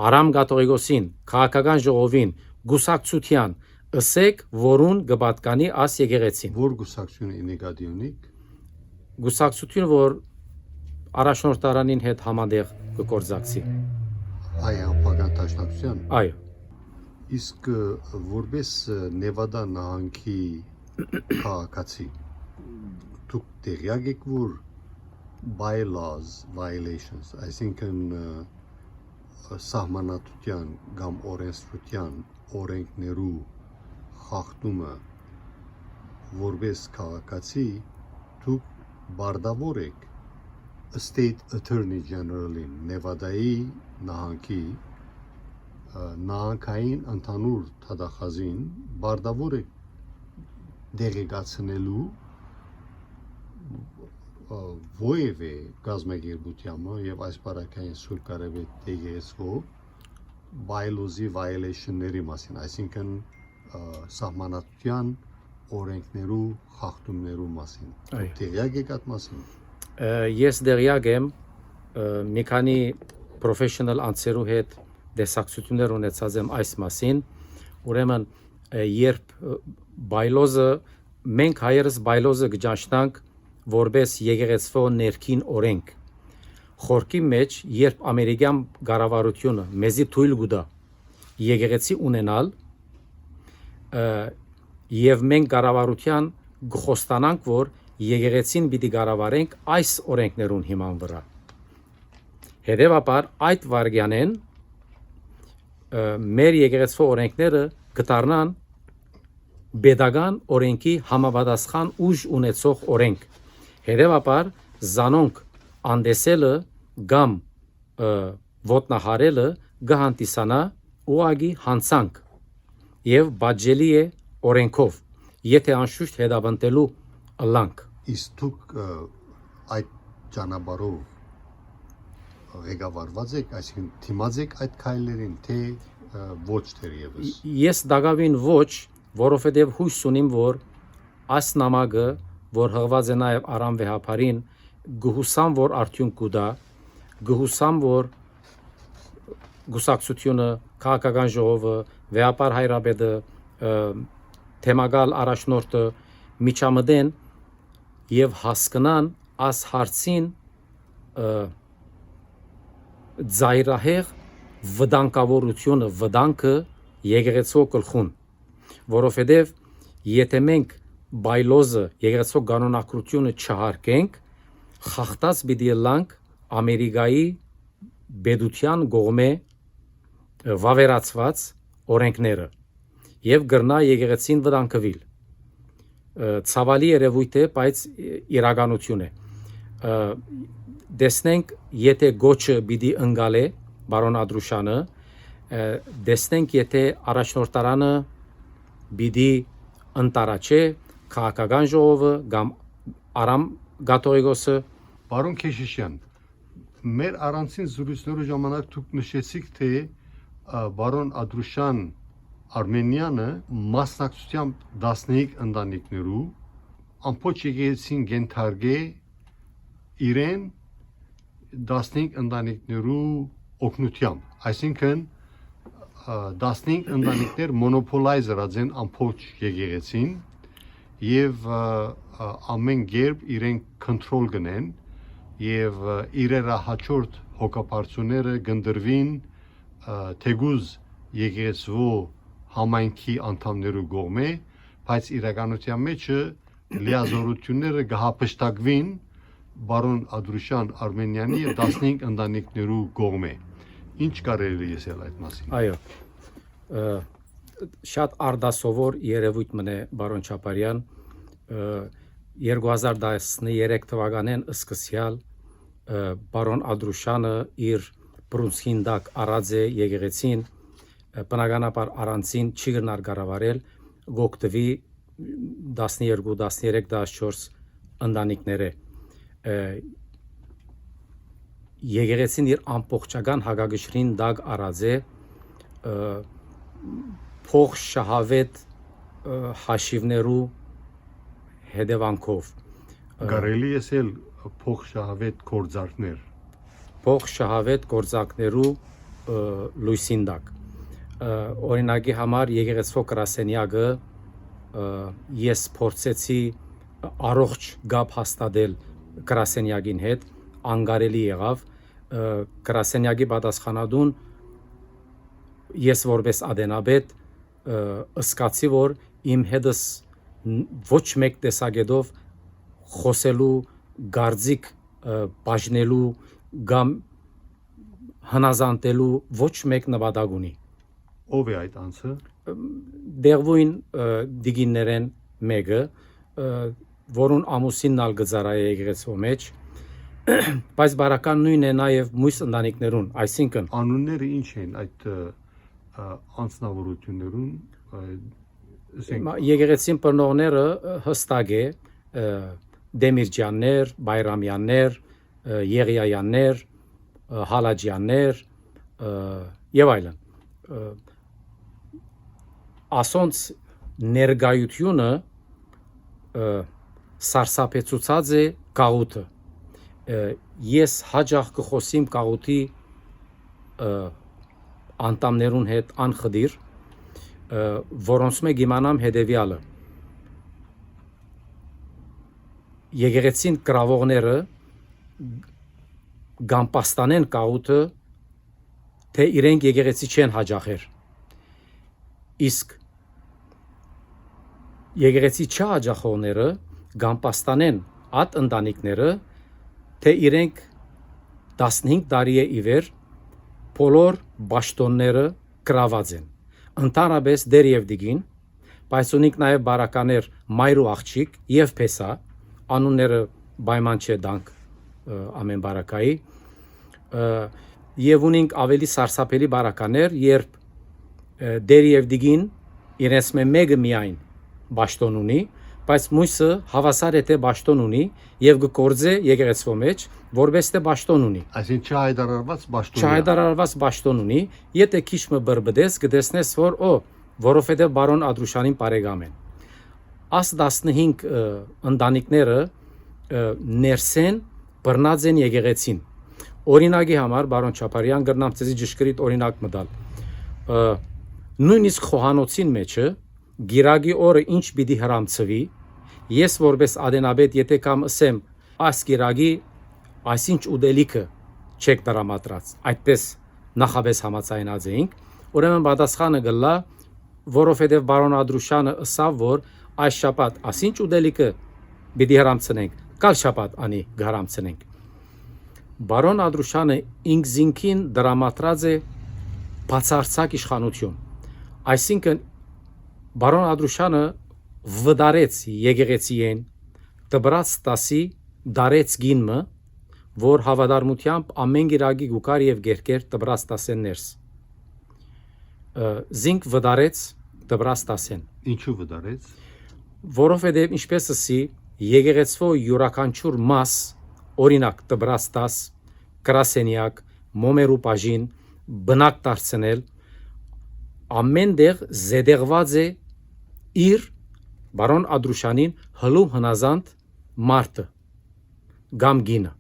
Արամ Կաթողիկոսին, քաղաքական ժողովին, գուսակցության, ըսեք, որուն կպատկանի աս եկեղեցին։ Որ գուսակցությունը ինեգադի ունիք։ Գուսակցություն, որ առաջնորդարանին հետ համադեղ կգործակցի։ Այ ապագան տաշնակցության։ Այո։ Իսկ որպես Նևադա նահանգի քաղաքացի դուք տեղյակ եք, որ bylaws violations, այսինքն սահմանադրության կամ օրենսդրության օրենքներու խախտումը որպես քաղաքացի դուք բարդավոր եք State Attorney General-ին Նևադայի նահանգի նահանգային ընդհանուր թադախազին բարդավոր եք դեղեկացնելու ովևէ գազագերբությամը եւ այս բարակային Սուրբ Կարապետ եկեղեցու bylaws-ի violation-ների մասին, այսինքն սահմանադրության օրենքներու խախտումներու մասին։ Տեղյակ եք այդ մասին։ Ես դեղյակ եմ մի քանի professional անձերու հետ դեսակցություններ ունեցած եմ այս մասին, ուրեմն երբ bylaws-ը մենք հայերս bylaws-ը կճանչնանք որպես եկեղեցվո ներքին օրենք, խորքի մեջ երբ ամերիկյան կառավարությունը մեզի թույլ կտա եկեղեցի ունենալ եւ մենք կառավարության գխոստանանք, որ եկեղեցին պիտի կառավարենք այս օրենքներուն հիման վրա։ Հետևաբար այդ վարգյանեն մեր եկեղեցվո օրենքները կդառնան pedagogan օրենքի համապատասխան ուժ ունեցող օրենք։ Հետևաբար զանոնք անդեսելը կամ ոտնահարելը գահանտիսանա ուղագի հանցանք եւ բաժելի է օրենքով, եթե անշուշտ հետապնդելու ըլլանք։ Իսկ դուք այդ ճանապարհով ղեկավարված եք, այսինքն թիմած եք այդ քայլերին, թե ոչ թերևս։ Ես դակավին ոչ, որովհետև հույս ունիմ, որ այս նամակը, որ հղված է նաև Արամ վեհապարին, գուհուսամ, որ արդյունք կուտա, գուհուսամ, որ գուսակցությունը, քաղաքական ժողովը, վեհապար հայրապետը, թեմագալ առաջնորդը միջամտեն եւ հասկանան այս հարցին ծայրահեղ վտանգավորությունը, վտանգը եկեղեցու գլխուն, որովհետև եթե մենք բայլոզը եկեղեցու կանոնակրությունը չհարկենք, խախտած պիտի լանք Ամերիկայի պետության կողմէ վավերացված օրենքները եւ գրնա եկեղեցին վտանգվել։ Ցավալի երևույթ է, բայց իրականություն է։ Դեսնենք, եթե գոչը պիտի ընկալե բարոն Ադրուշանը, դեսնենք, եթե առաջնորդարանը պիտի ընտարաչե քաղաքական ժողովը կամ Արամ Կաթողիկոսը։ Պարոն Քեշիշյան, Մեր առանցին զրույցներու ժամանակ դուք նշեցիք, թե բարոն Ադրուշյան Արմենյանը մասնակցությամբ 15 ընտանիքներու ամբողջ եկեղեցին գենթարգե իրեն 15 ընտանիքներու օգնությամբ, այսինքն 15 ընտանիքներ մոնոպոլայզերած են ամբողջ եկեղեցին եւ ամեն երբ իրեն կոնտրոլ գնեն եւ իրերա հաջորդ հոգապարծուները գնդրվին թեգուզ եկեղեցու համայնքի անդամներու կողմէ, բայց իրականության մեջը լիազորությունները գահապշտակվին բարոն Ադրուշյան Արմենյանի 15 ընտանիքներու կողմէ։ Ինչ կարելի է ասել այդ մասին։ Այո, շատ արդասովոր երևույթ մնե բարոն Չապարյան, 2013 թվականին սկսյալ բարոն Ադրուշյանը իր Բրունսկինդակ առած է եկեղեցին, բնականաբար առանցին չի գնար կառավարել, գոկտվի 12, 13, 14 ընտանիքները։ Եկեղեցին իր ամբողջական հագագշրին դակ առած է փող շահավետ հաշիվներու հետևանքով։ Կարելի է ասել փող շահավետ գործարքներ։ Փող շահավետ գործակներու լույսին դակ։ Օրինակի համար եկեղեցու գրասենյակը ես փորձեցի առողջ գապ հաստատել գրասենյակին հետ, անկարելի եղավ, գրասենյակի պատասխանատուն ես որպես ադենաբեդ ըսկացի, որ իմ հետս ոչ մեկ տեսակետով խոսելու, գարձիկ բաժնելու կամ հնազանդելու ոչ մեկ նպատակ ունի։ Ով է այդ անձը։ Դեղվույն դիգիններեն մեկը, որուն ամուսինն ալ գծարայ է եկեղեցու մեջ, բայց բարական նույն է նաև մույս ընտանիքներուն, այսինքն Անունները ինչ են այդ անձնավորություններուն, եկեղեցին բռնողները հստակ է Դեմիրճյաններ, Բայրամյաններ, Եղիայաններ, Հալաջյաններ եւ այլն։ Ասոնց ներգայությունը սարսափեցուցած է գաղութը։ Ես հաջող կխոսիմ գաղութի անդամներուն հետ անխդիր, որոնց մեկ իմանամ հետևյալը։ Եկեղեցին գրավողները գամպաստանեն գաղութը, թե իրենք եկեղեցի չեն հաջախեր։ Իսկ եկեղեցի չհաջախողները գամպաստանեն այդ ընտանիքները, թե իրենք 15 տարի է իվեր բոլոր բաշտոնները գրաված են։ Ընդհանրապես դեր եւ դիգին, բայց ունիկ նաեւ բարականեր մայրու աղջիկ եւ փեսա, անունները պայման չէ դանք ամեն բարակայի, եւ ունենք ավելի սարսափելի բարականեր, երբ դեր եւ դիգին իրենց մեկը միայն բաշտոն ունի, բայց մույսը հավասար է թե բաշտոն ունի եւ գործե եկեղեցու մեջ, որպես թե բաշտոն ունի։ Այսինքն չհայտարարված բաշտոն։ Չհայտարարված բաշտոն ունի, եթե քիչ մը բրբդես կտեսնես, որ որովհետեւ բարոն Ադրուշյանին բարեկամ են։ Աս 15 ընտանիքները ներսեն բռնած են եկեղեցին։ Օրինակի համար բարոն Չապարյան գրնամ ցեզի ճշգրիտ օրինակ մտալ։ Նույնիսկ խոհանոցին մեջը գիրագի օրը ինչ պիտի հրամցվի, ես որպես ադենաբեդ եթե կամ ասեմ այս գիրագի այսինչ ուդելիքը չեք դրամատրած, այդպես նախապես համաձայնած էինք, ուրեմն պատասխանը գլա, որովհետև բարոն Ադրուշյանը ըսավ, որ այս շաբաթ այսինչ ուդելիքը պիտի հրամցնենք, կալ շաբաթ անի հրամցնենք։ Բարոն Ադրուշյանը ինքզինքին դրամատրած է բացարձակ իշխանություն, այսինքն բարոն Ադրուշյանը վդարեց եկեղեցիեն, տբրած տասի դարեց գինմը, որ հավատարմությամբ ամեն գիրագի գուկար եւ գերկեր տբրած տասեն ներս։ Զինք վդարեց տբրած տասեն։ Ինչու վդարեց։ Որովհետեւ ինչպես ասի, եկեղեցու յուրաքանչյուր մաս, օրինակ տբրած տաս կրասենյակ, մոմերու բաժին, բնակ դարձնել, ամենտեղ զեդեղված է իր բարոն Ադրուշանին հլու հնազանդ մարդը կամ գինը։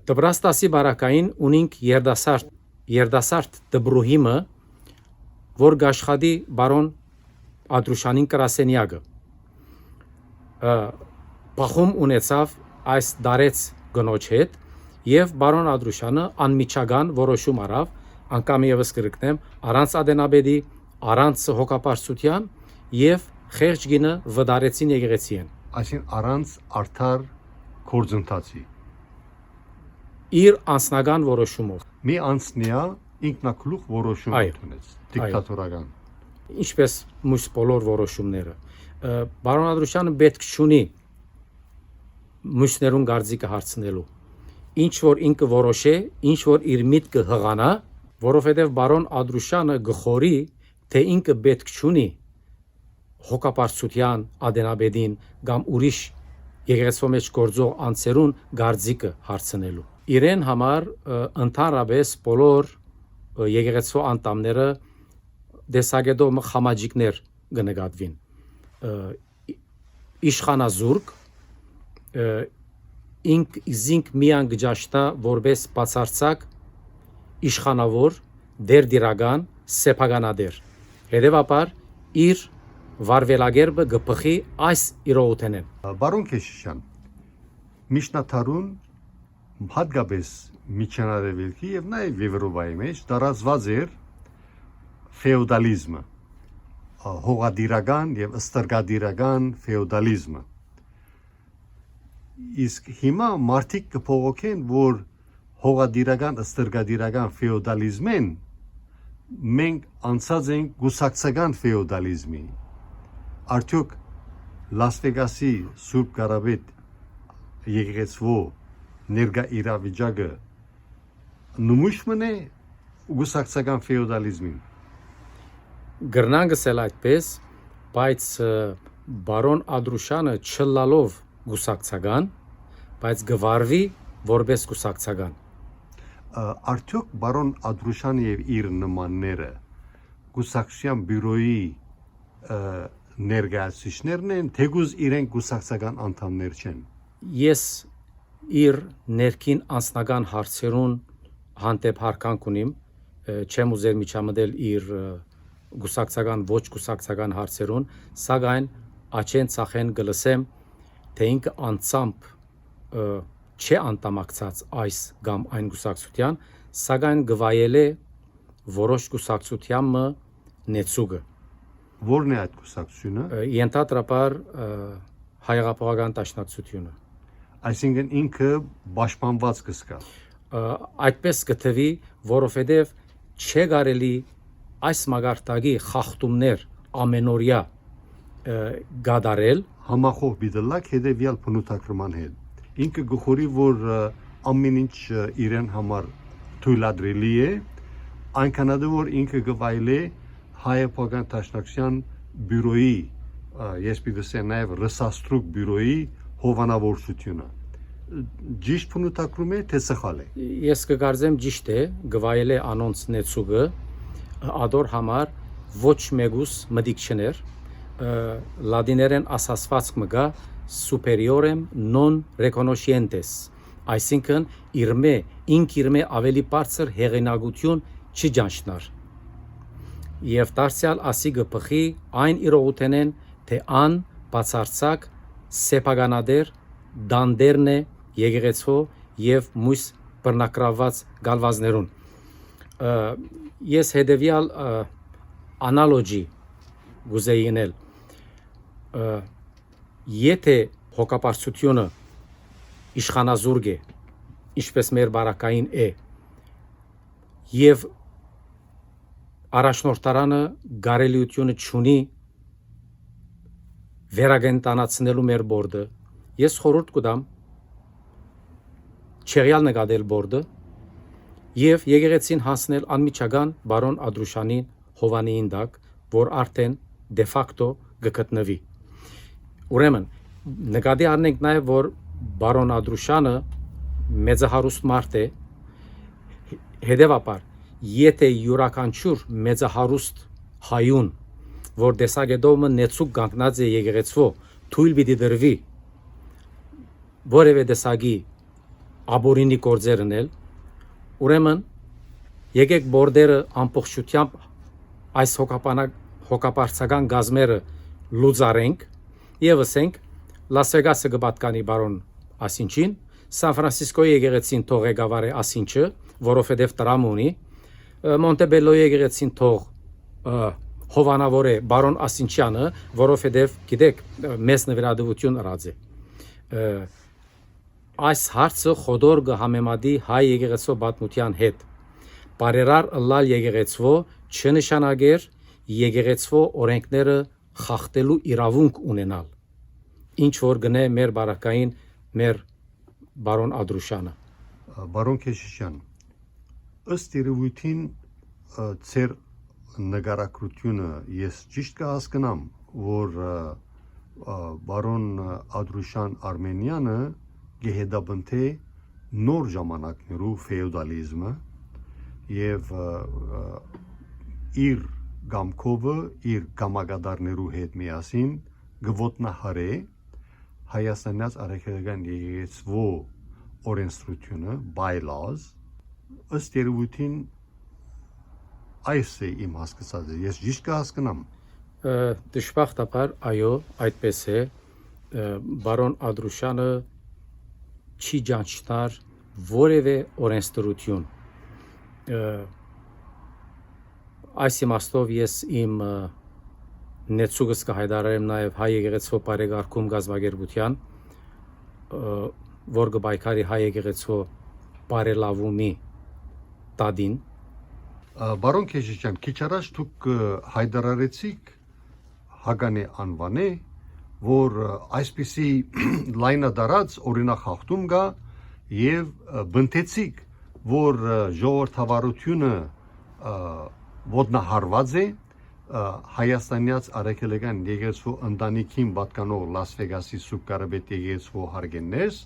Տվրաստասի բարակային ունինք երդասարտ դբրուհիմը, որ գաշխադի բարոն Ադրուշանին կրասենյակը։ Բախում ունեցավ այս դարեց գնոջ հետ եւ բարոն Ադրուշանը անմիջական որոշում արավ, անգամ եւս կրկնեմ, առանց ադենաբեդի, առանց հոգապարծության եւ խեղճ գինը վդարեցին եկեղեցին։ Այսինքն առանց արդար կորձընթացի։ Իր անձնական որոշումով։ Մի անձնյա ինքնակլուխ որոշում ունեց, դիկտատորական։ Ինչպես մյուս բոլոր որոշումները։ Բարոն Ադրուշյանը պետք չունի մյուսներուն գարձիկը հարցնելու։ Ինչ որ ինքը որոշե, ինչ որ իր միտքը հղանա, որովհետև բարոն Ադրուշյանը գխորի, թե ինքը պետք չունի հոգապարծության ադենաբեդին կամ ուրիշ եկեղեցու մեջ գործող անձերուն գարձիկը հարցնելու։ Իրեն համար ընդհանրապես բոլոր եկեղեցու անդամները դեսագետով խամաջիկներ կնկատվին։ Իշխանազուրկ ինք միան գճաշտա որպես բացարձակ իշխանավոր դերդիրական սեփականադեր։ Հետևաբար իր վարվելագերբը գփխի այս իրողութենեն։ Բարոն Քեշիշյան, Միշնաթարուն հատկապես միջանարևելքի եւ նաեւ Եվրոպայի մեջ տարածված էր ֆեոդալիզմը, հողադիրական եւ ստրգադիրական ֆեոդալիզմը։ Իսկ հիմա մարդիկ կփողոքեն, որ հողադիրական ստրգադիրական ֆեոդալիզմեն մենք անցած ենք գուսակցական ֆեոդալիզմի։ Արդյոք Լաս Վեգասի Սուրբ Կարապետ եկեղեցու ներկա իրավիճակը նույնն է գուսակցական ֆեոդալիզմին։ Գրնանգս էլ այդպես, բայց բարոն Ադրուշյանը չլալով գուսակցական, բայց գվարվի որպես գուսակցական։ Արդյոք բարոն Ադրուշյանը եւ իր նմանները գուսակցության բյուրոյի ներկայացուցիչներն են, թեկուզ իրենք գուսակցական անդամներ չեն։ Ես իր ներքին անձնական հարցերուն հանդեպ հարկանք ունիմ, չեմ ուզեր միջամտել իր գուսակցական ոչ գուսակցական հարցերուն, սակայն աչեն ցախեն գլսեմ, թե ինքը անցամբ չէ անդամակցած այս կամ այն գուսակցության, սակայն գվայել է որոշ գուսակցությանը նեցուգը։ Որն է այդ գուսակցությունը։ Ենթադրաբար հայեղապողական դաշնակցությունը։ Այսինքն ինքը պաշտպանված կսկա։ Այդպես կթվի, որովհետև չէ կարելի այս մագարտակի խախտումներ ամենօրյա գադարել համախոհ բիդլակ հետևյալ փնութակրման հետ։ Ինքը գխորի, որ ամեն ինչ իրեն համար թույլատրելի է, այնքանադու որ ինքը գվայել է հայապական տաշնակցության բյուրոյի, ես պիտի նաև ռսաստրուկ բյուրոյի հովանավորությունը։ Ճիշտ փնութակրում է, թե սխալ է։ Ես կգարձեմ ճիշտ է, գվայել է անոնց նեցուգը, ադոր համար ոչ մեկուս մտիկ չներ, լադիներեն ասացվածք մգա superiorem non reconocientes, այսինքն ինք ավելի բարձր հեղինակություն չի ճանչնար։ Եվ դարձյալ ասի գփխի այն իրողութենեն, թե ան բացարձակ սեփականադեր դանդերն է եկեղեցու եւ մույս բռնակրաված գալվազներուն։ Ես հետևյալ անալոգի գուզեինել, եթե հոգապարծությունը իշխանազուրկ է, ինչպես մեր բարակային է, եւ առաջնորդարանը գարելիությունը չունի վերագենտանացնելու մեր բորդը, ես խորհուրդ կտամ չեղյալ նկատել բորդը եւ եկեղեցին հասնել անմիջական բարոն Ադրուշյանի հովանիին դակ, որ արդեն դե ֆակտո գտնվի։ Ուրեմն նկատի առնենք նաեւ, որ բարոն Ադրուշյանը մեծահարուստ մարդ է, հետևաբար եթե յուրաքանչյուր մեծահարուստ հայուն, որ տեսագետովը նեցուկ կանգնած է եկեղեցվո, թույլ պիտի դրվի որևէ տեսակի աբորինի գործեր անել, ուրեմն եկեք բորդերը ամբողջությամբ այս հոգապարծական գազմերը լուծարենք եւ ասենք Լաս Վեգասը կպատկանի բարոն Ասինչին, Սան Ֆրանցիսկոյի եկեղեցին թող ղեկավարի Ասինչը, որովհետեւ տրամ ունի, Մոնտեբելոյի եկեղեցին թող հովանավոր է բարոն Ասինչյանը, որովհետեւ գիտեք մեծ նվիրատվություն ըրած է։ Այս հարցը խոդոր կհամեմատի հայ եկեղեցու պատմության հետ։ Բարերար ըլլալ եկեղեցվո չնշանակեր եկեղեցվո օրենքները խախտելու իրավունք ունենալ։ Ինչ որ գնե մեր բարակային մեր բարոն Ադրուշյանը։ Բարոն Քեշիշյան, ըստ երևույթին ծեր նկարագրությունը ես ճիշտ կհասկանամ, որ բարոն Ադրուշյան Արմենյանը գեհեդաբնթե նոր ժամանակներու ֆեոդալիզմը եւ իր գամքովը իր գամագադարներու հետ միասին գվոտնահարե Հայաստանյաց արաքելական եկեղեցվո օրենսդրությունը bylaws ըստ երևույթին այս է իմ հասկացածը ես ճիշտ կհասկանամ Դժբախտաբար այո այդպես է բարոն Ադրուշյանը չի ճանչնար որևէ օրենսդրություն այս իմաստով ես իմ նեցուգս կհայտարարեմ նաև հայ եկեղեցու բարեկարգում գազագերբության որ կբայքարի հայ եկեղեցու բարելավումի տադին Բարոն Քեշիշյան քիչ առաջ դուք հայտարարեցիք Հագանե անվանե որ այսպիսի լայնադարած օրինախախտում կա եւ բնթեցիք որ ժողովրդավարությունը ոտնահարված է Հայաստանյաց արաքելական եկեղեցու ընտանիքին պատկանող Լաս Վեգասի Սուրբ Կարապետ եկեղեցու հարգեններս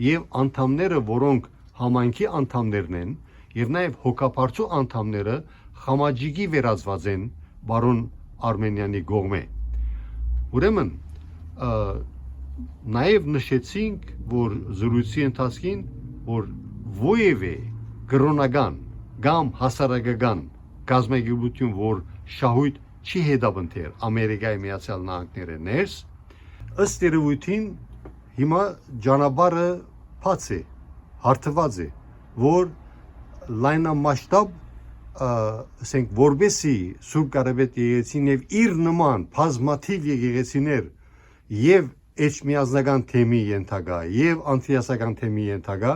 եւ անդամները որոնք համայնքի անդամներն են եւ նաեւ հոգապարծու անդամները խամաջիկի վերածված են բարոն Արմենյանի գողմե ուրեմն նաեւ նշեցինք որ զրույցի ընթացքին որ ովևէ գրոնական կամ հասարակական գազագերբություն որ շահույթ չի հետապնդել Ամերիկայի Միացյալ Նահանգները ներս ըստ երևույթին հիմա ճանապարհը բաց է հարթված է որ լայնամասշտաբ ասենք որբեսի Սուրբ Կարապետ եկեղեցին եւ իր նման բազմաթիվ եկեղեցիներ եւ էջմիածնական թեմի ենթակա եւ անթիասական թեմի ենթակա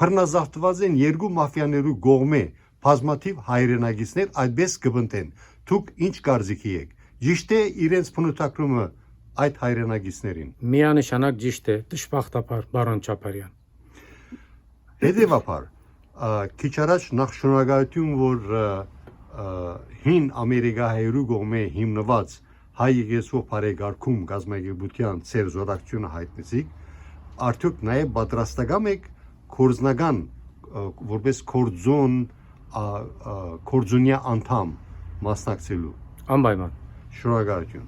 բռնազավթված են երկու մաֆիաներու կողմէ բազմաթիվ հայրենագիցներ այդպես կբնտեն Դուք ինչ կարծիքի եք ճիշտ է իրենց փնութակրումը այդ հայրենագիցներին Միանշանակ ճիշտ է դժբախտաբար բարոն Չապարյան Հետևաբար քիչ առաջ նախ շնորհակալություն որ հին ամերիկահայերու կողմէ հիմնված հայ եկեղեցու բարեկարգում գազագերբության ծեր զորակցությունը հայտնեցիք արդյոք նաև պատրաստական եք կորձնական որպես կորձունյա անդամ մասնակցելու անպայման շնորհակալություն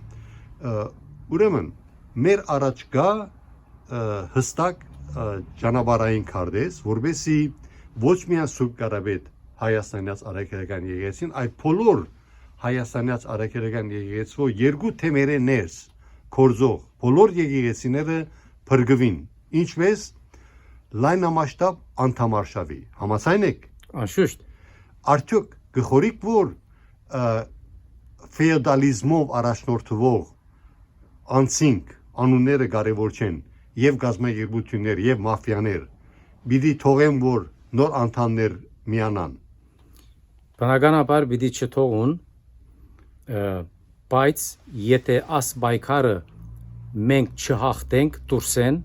ուրեմն մեր առաջ կա հստակ ճանապարհային քարտեզ որովհետեւ ոչ միայն Սուրբ Կարապետ Հայաստանյաց արաքելական եկեղեցին այլ բոլոր Հայաստանյաց արաքելական եկեղեցու երկու թեմերը ներս կորձող բոլոր եկեղեցիները փրկվին ինչպես լայնամասշտաբ անդամարշավի համաձայն եք անշուշտ արդյոք գխորիկ որ ֆեոդալիզմով առաջնորդվող անցինք անունները կարևոր չեն եւ գազագերբություններ եւ մաֆիաներ պիտի թողեն որ նոր անդամներ միանան բնականաբար պիտի չթողուն բայց եթե աս բայկարը մենք չհաղթենք դուրսեն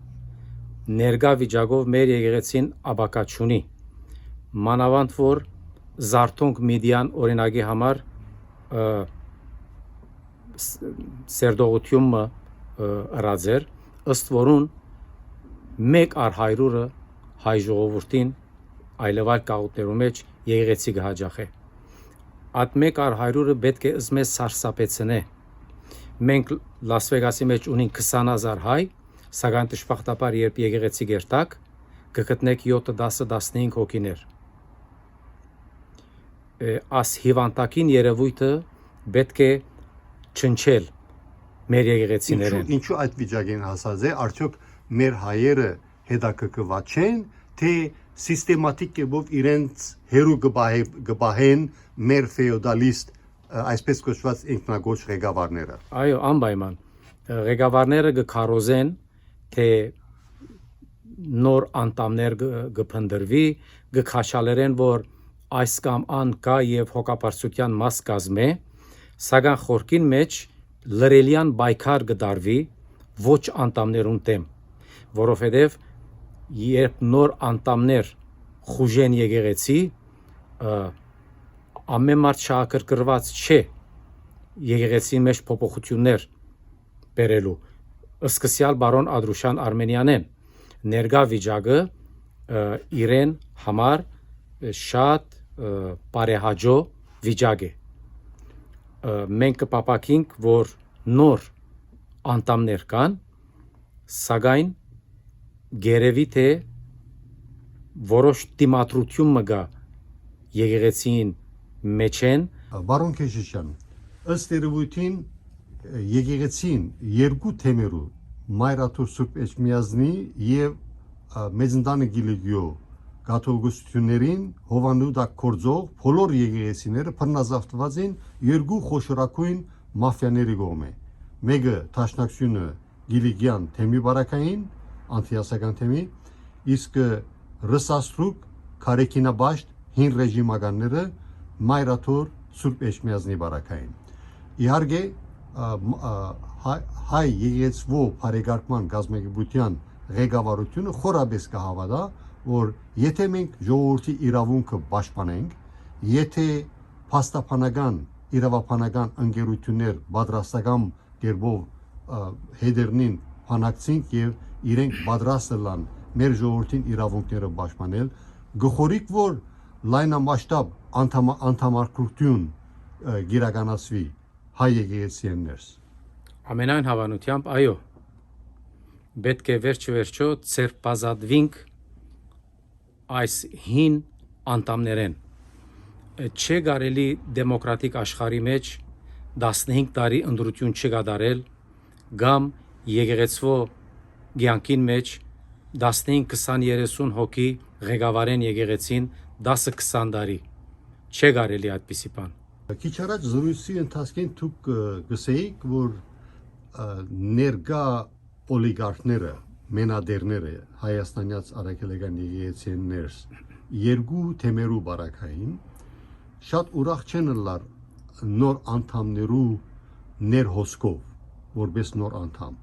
ներգա վիճակով մեր եկեղեցին աբակա չունի մանավանդ որ Զարթոնք մեդիան օրինակի համար սերդողությունը ըրաձեր ըստ որուն մեկ առ 100-ը հայ ժողովրդին այլևայլ կաղուտներու մեջ եկեղեցի կհաջախե։ Այդ 1/100-ը պետք է ըզմես սարսափեցնե։ Մենք Լաս Վեգասի մեջ ունենք 20,000 հայ, սակայն դժբախտաբար երբ եկեղեցի գերտակ կգտնեք 7, 10, 15 հոգիներ։ Աս հիվանդակին երևույթը պետք է չնչել մեր եկեղեցիներեն։ Ինչու այդ վիճակին հասած է, արդյոք մեր հայերը հետաքրքրված չեն, թե սիստեմատիկ կերպով իրենց հերու կբահեն մեր ֆեոդալիստ, այսպես կոչված ինքնագործ ղեկավարները։ Այո, անպայման ղեկավարները կքարոզեն, թե նոր անդամներ կփնտրվի, կքաշալերեն, որ այս կամ ան կա եւ հոգապարծության մաս կազմե, սակայն խորքին մեջ լրելյան բայկար կդարվի ոչ անդամներուն դեմ, որովհետեւ երբ նոր անդամներ խուժեն եկեղեցի, ամեն մարդ շահագրգռված չէ եկեղեցի մեջ փոփոխություններ բերելու։ Սկսյալ բարոն Ադրուշան Արմենյանեն ներկա վիճակը իրեն համար շատ բարեհաջո վիճակ է։ Մենք կպապակենք, որ նոր անդամներ կան, սակայն գերևի թե որոշ դիմադրություն մգա եկեղեցին մեջ են։ Բարոն Քեշիշյան, ըստ երևույթին եկեղեցին երկու թեմերու Մայրաթուր Սուրբ Էջմիածնի եւ Մեծնդանը Գիլիգիո կաթողիկոսություններին հովանուտակ կորձող բոլոր եկեղեցիները բռնազավթված են երկու խոշորակույն մաֆիաների կողմէ։ Մեկը Տաշնակցությունը Գիլիգյան թեմի բարակային, անթիասական թեմի, իսկ Ռսաստրուկ Քարեքինաբաշտ հին ռեժիմականները Մայրաթուր Սուրբ Էջմիածնի բարակային։ Իհարկե հայ եկեղեցվո բարեկարգման գազམ་եկեղեցության ղեկավարությունը խորաբես կհավատա, որ եթե մենք ժողովրդի իրավունքը պաշտպանենք, եթե փաստաբանական իրավաբանական ընկերություններ պատրաստական կերպով հետերնին փանակցենք եւ իրենք պատրաստ լան մեր ժողովրդին իրավունքները պաշտպանել, գխորիկ որ լայնամասշտաբ անդամակցություն գիրականացվի հայ եկեղեցիներս։ Ամենայն հավանությամբ այո, պետք է վերջո ցերպազատվինք այս հին անդամներեն։ Չէ կարելի դեմոկրատիկ աշխարհի մեջ 15 տարի ընդրություն չկատարել կամ եկեղեցվո ցանկին մեջ 15, 20, 30 հոգի ղեկավարեն եկեղեցին 10-20 տարի։ Չէ կարելի այդպիսի բան։ Քիչ առաջ զրույցի ընթացքին դուք գսեիք, որ ներկա օլիգարխները, մենադերները, հայաստանյաց արաքելական եկեղեցիներս երկու թեմերու բարակային շատ ուրախ չեն լար նոր անդամներու ներհոսքով, որպես նոր անդամ,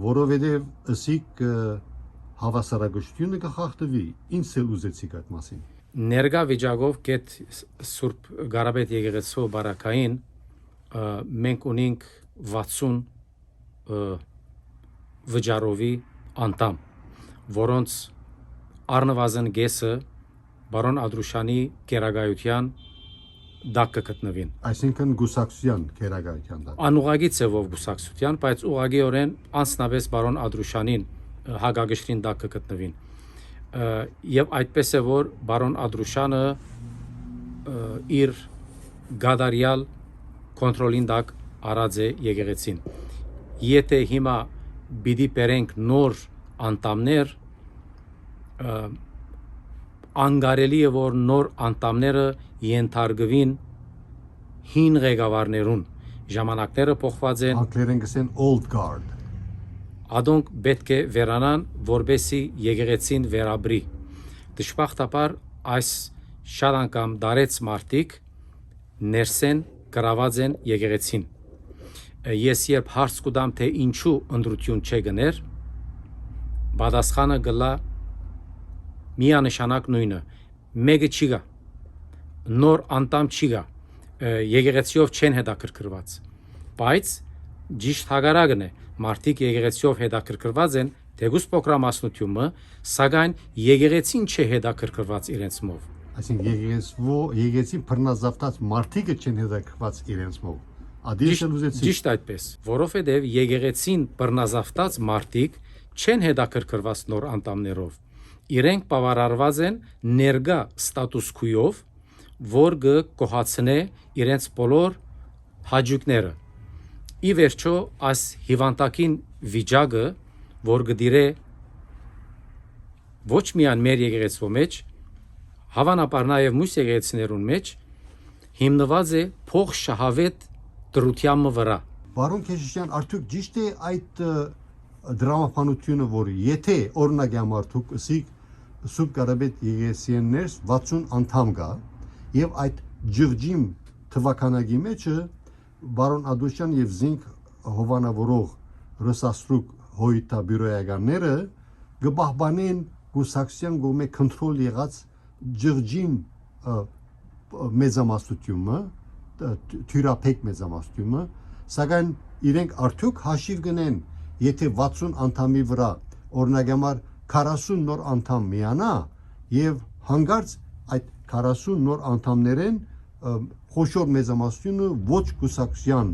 որովհետև ըսիկ հավասարակշռությունը կխախտվի, ինչ էլ ուզեցիք այդ մասին։ Ներկա վիճակով կետ Սուրբ Գարաբետ եկեղեցու բարակային մենք ունենք 60 վճարովի անդամ, որոնց առնվազն կեսը բարոն Ադրուշանի կերակայության դակ կգտնվին։ Այսինքն գուսակցության կերակայության դակ։ Անուղագի ձևով գուսակցության, բայց ուղղակիորեն անձնապես բարոն Ադրուշանին հագագշրին դակ կգտնվին։ Եվ այդպես է, որ բարոն Ադրուշանը իր գադարյալ կոնտրոլին դակ արած է եկեղեցին։ Եթե հիմա պիտի բերենք նոր անդամներ, անգարելի է, որ նոր անդամները ենթարկվին հին ղեկավարներուն, ժամանակները փոխված են, անգլերեն գսեն old guard։ Ադոնք պետք է վերանան, որբեսի եկեղեցին վերաբրի։ Դժբախտաբար այս շատ անգամ դարեց մարդիկ ներսեն գրաված են եկեղեցին։ Ես երբ հարց կուտամ, թե ինչու ընդրություն չգներ, պատասխանը գլա միանշանակ նույնը, մեկը չի գա, նոր անդամ չի գա, եկեղեցիով չեն հետաքրքրված, բայց ճիշտ հակառակն է, մարդիկ եկեղեցիով հետաքրքրված են, Թեգուս փոքրամասնությունը, սակայն եկեղեցին չէ հետաքրքրված իրենց մով։ Այսինքն եկեղեցին բռնազավթած մարդիկը չեն հետաքրքրված իրենց մով։ Ադիշը լուզեցի։ Ճիշտ այդպես, որովհետև եկեղեցին բռնազավթած մարդիկ չեն հետաքրքրված նոր անդամներով։ Իրենք բավարարված են ներգա ստատուս քույով, որ կկոհացնե իրենց բոլոր հաճույքները։ Ի վերջո, այս հիվանդակին վիճակը, որ գդիրե ոչ միայն մեր եկեղեցու մեջ, հավանաբար նաև մյուս եկեղեցիներուն մեջ, հիմնված է փող շահավետ դրության վրա։ Բարոն Քեշիշյան, արդյոք ճիշտ է այդ դրամապանությունը, որ եթե օրինակ ամարտուք ասիկ Սուրբ Կարապետ եկեղեցիներ 60 անդամ կա եւ այդ ջղջիմ թվականագի մեջը բարոն Ադուշյան եւ Զինք հովանավորող ռուսաստրուկ հոյտա բյուրոյականները գբահբանեն գուսակցության գոմե կոնտրոլ եղած ջղջիմ մեծամասնությունը թյուրապեք մեծամասնությունը սակայն իրենք արդյոք հաշիվ գնեն եթե 60 անդամի վրա օրինակ համար 40 նոր անդամ միանա եւ հանգարց այդ 40 նոր անդամներեն խոշոր մեծամասնությունը ոչ գուսակցության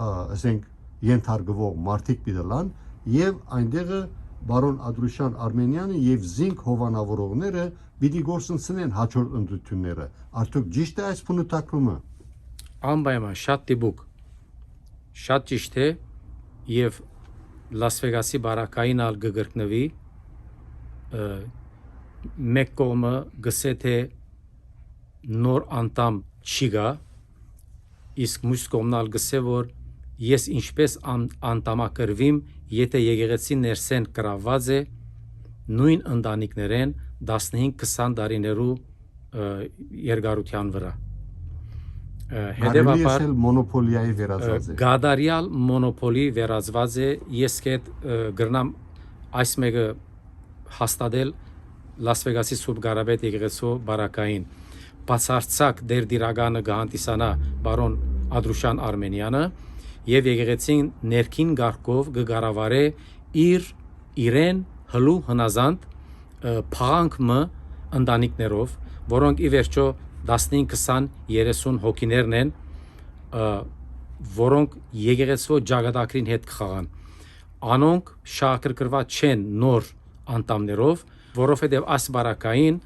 ասենք ենթարկվող մարդիկ պիտելան եւ այնտեղը բարոն Ադրուշյան Արմենյանը եւ Զինք հովանավորողները պիտի գործընծնեն հաջորդ ընտրությունները արդյոք ճիշտ է այս փնուտակրումը Անպայման շատ դիպուկ շատ ճիշտ է եւ Լաս Վեգասի բարակային ալ գգրկնվի մեկ կողմը գսե թե նոր անդամ չի գա իսկ մյուս կողմն ալ գսե որ ես ինչպես անդամակրվիմ եթե եկեղեցին ներսեն կրաված է նույն ընտանիքներեն 15-20 տարիներու երկարության վրա հետևաբար մոնոպոլիայի վերածված է գադարիալ մոնոպոլի վերածված է ես կետ գրնամ այս մեկը հաստատել Լաս Վեգասի Սուրբ Կարապետ եկեղեցու բարակային բացարձակ դեր դիրականը գանտիսանա բարոն Ադրուշյան Արմենյանը եւ եկեղեցին ներքին գարկով գկառավարե իրեն հլու հնազանդ փաղանքը ընտանիքներով որոնք ի վերջո 15, 20, 30 հոգիներն են որոնք եկեղեցու ջագադակրին հետ կխաղան անոնք շահագրգռված չեն նոր անդամներով որովհետև այս բարակային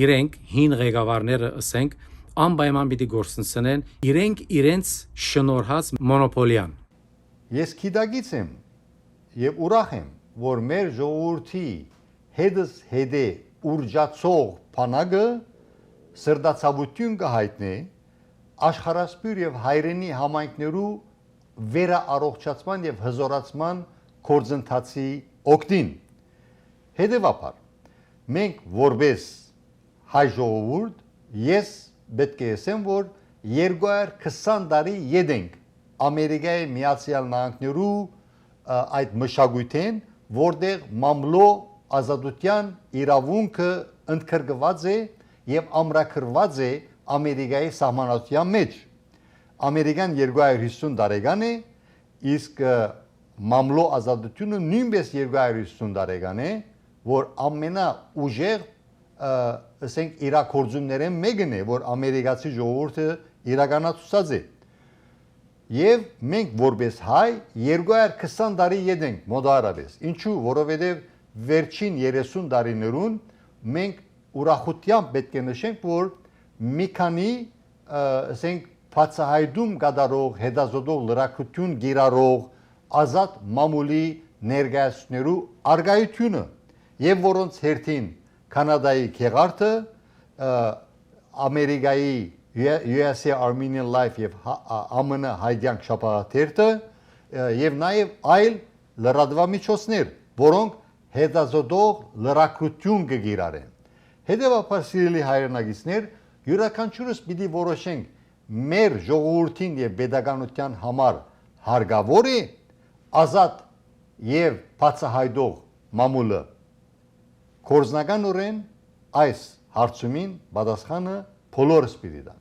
իրենք հին ղեկավարները ասենք անպայման պիտի գործընծնեն իրենք իրենց շնորհած մոնոպոլիան Ես գիտակից եմ եւ ուրախ եմ որ մեր ժողովրդի հետս հետե ուրջացող բանակը սրտացավություն կհայտնի աշխարհասփյուր եւ հայրենի համայնքներու վերաառողջացման եւ հզորացման գործընթացի օգտին հետեւաբար մենք որպես հայ ժողովուրդ ես պետք է ասեմ որ 220 տարի յետենք Ամերիկայի Միացյալ Նահանգներու այդ մշակույթին որտեղ մամլո ազատության իրավունքը ընդգրկված է եւ ամրագրված է Ամերիկայի սահմանադրության մեջ Ամերիկան 250 տարեկան է իսկ մամլո ազատությունը նույնպես 250 տարեկան է որ ամենաուժեղ ասենք իրակորձումներեն մեկն է որ ամերիկացի ժողովուրդը իրականացուցած է եւ մենք որպես հայ 220 տարի յետենք մոդարապես ինչու որովհետեւ վերջին 30 տարիներուն մենք ուրախությամբ պետք է նշենք որ մի քանի ասենք բացահայտում կատարող հետազոտող լրակրություն գիրառող ազատ մամուլի ներկայացուցիչներու արգայությունը եւ որոնց հերթին Կանադայի քեղարտը Ամերիկայի USA Armenian Life եւ ԱՄՆ հայդյանք շփաթերթը եւ նաեւ այլ լրատվամիջոցներ որոնք հետազոտող լրակրություն կգիրառեն հետեւաբար սիրելի հայրենակիցներ յուրաքանչյուրս պիտի որոշենք մեր ժողովրդին եւ pedagogical համար հարգավոր է ազատ եւ բացահայտող մամուլը Կորզնականորեն այս հարցումին պատասխանը բոլորս պիտի տան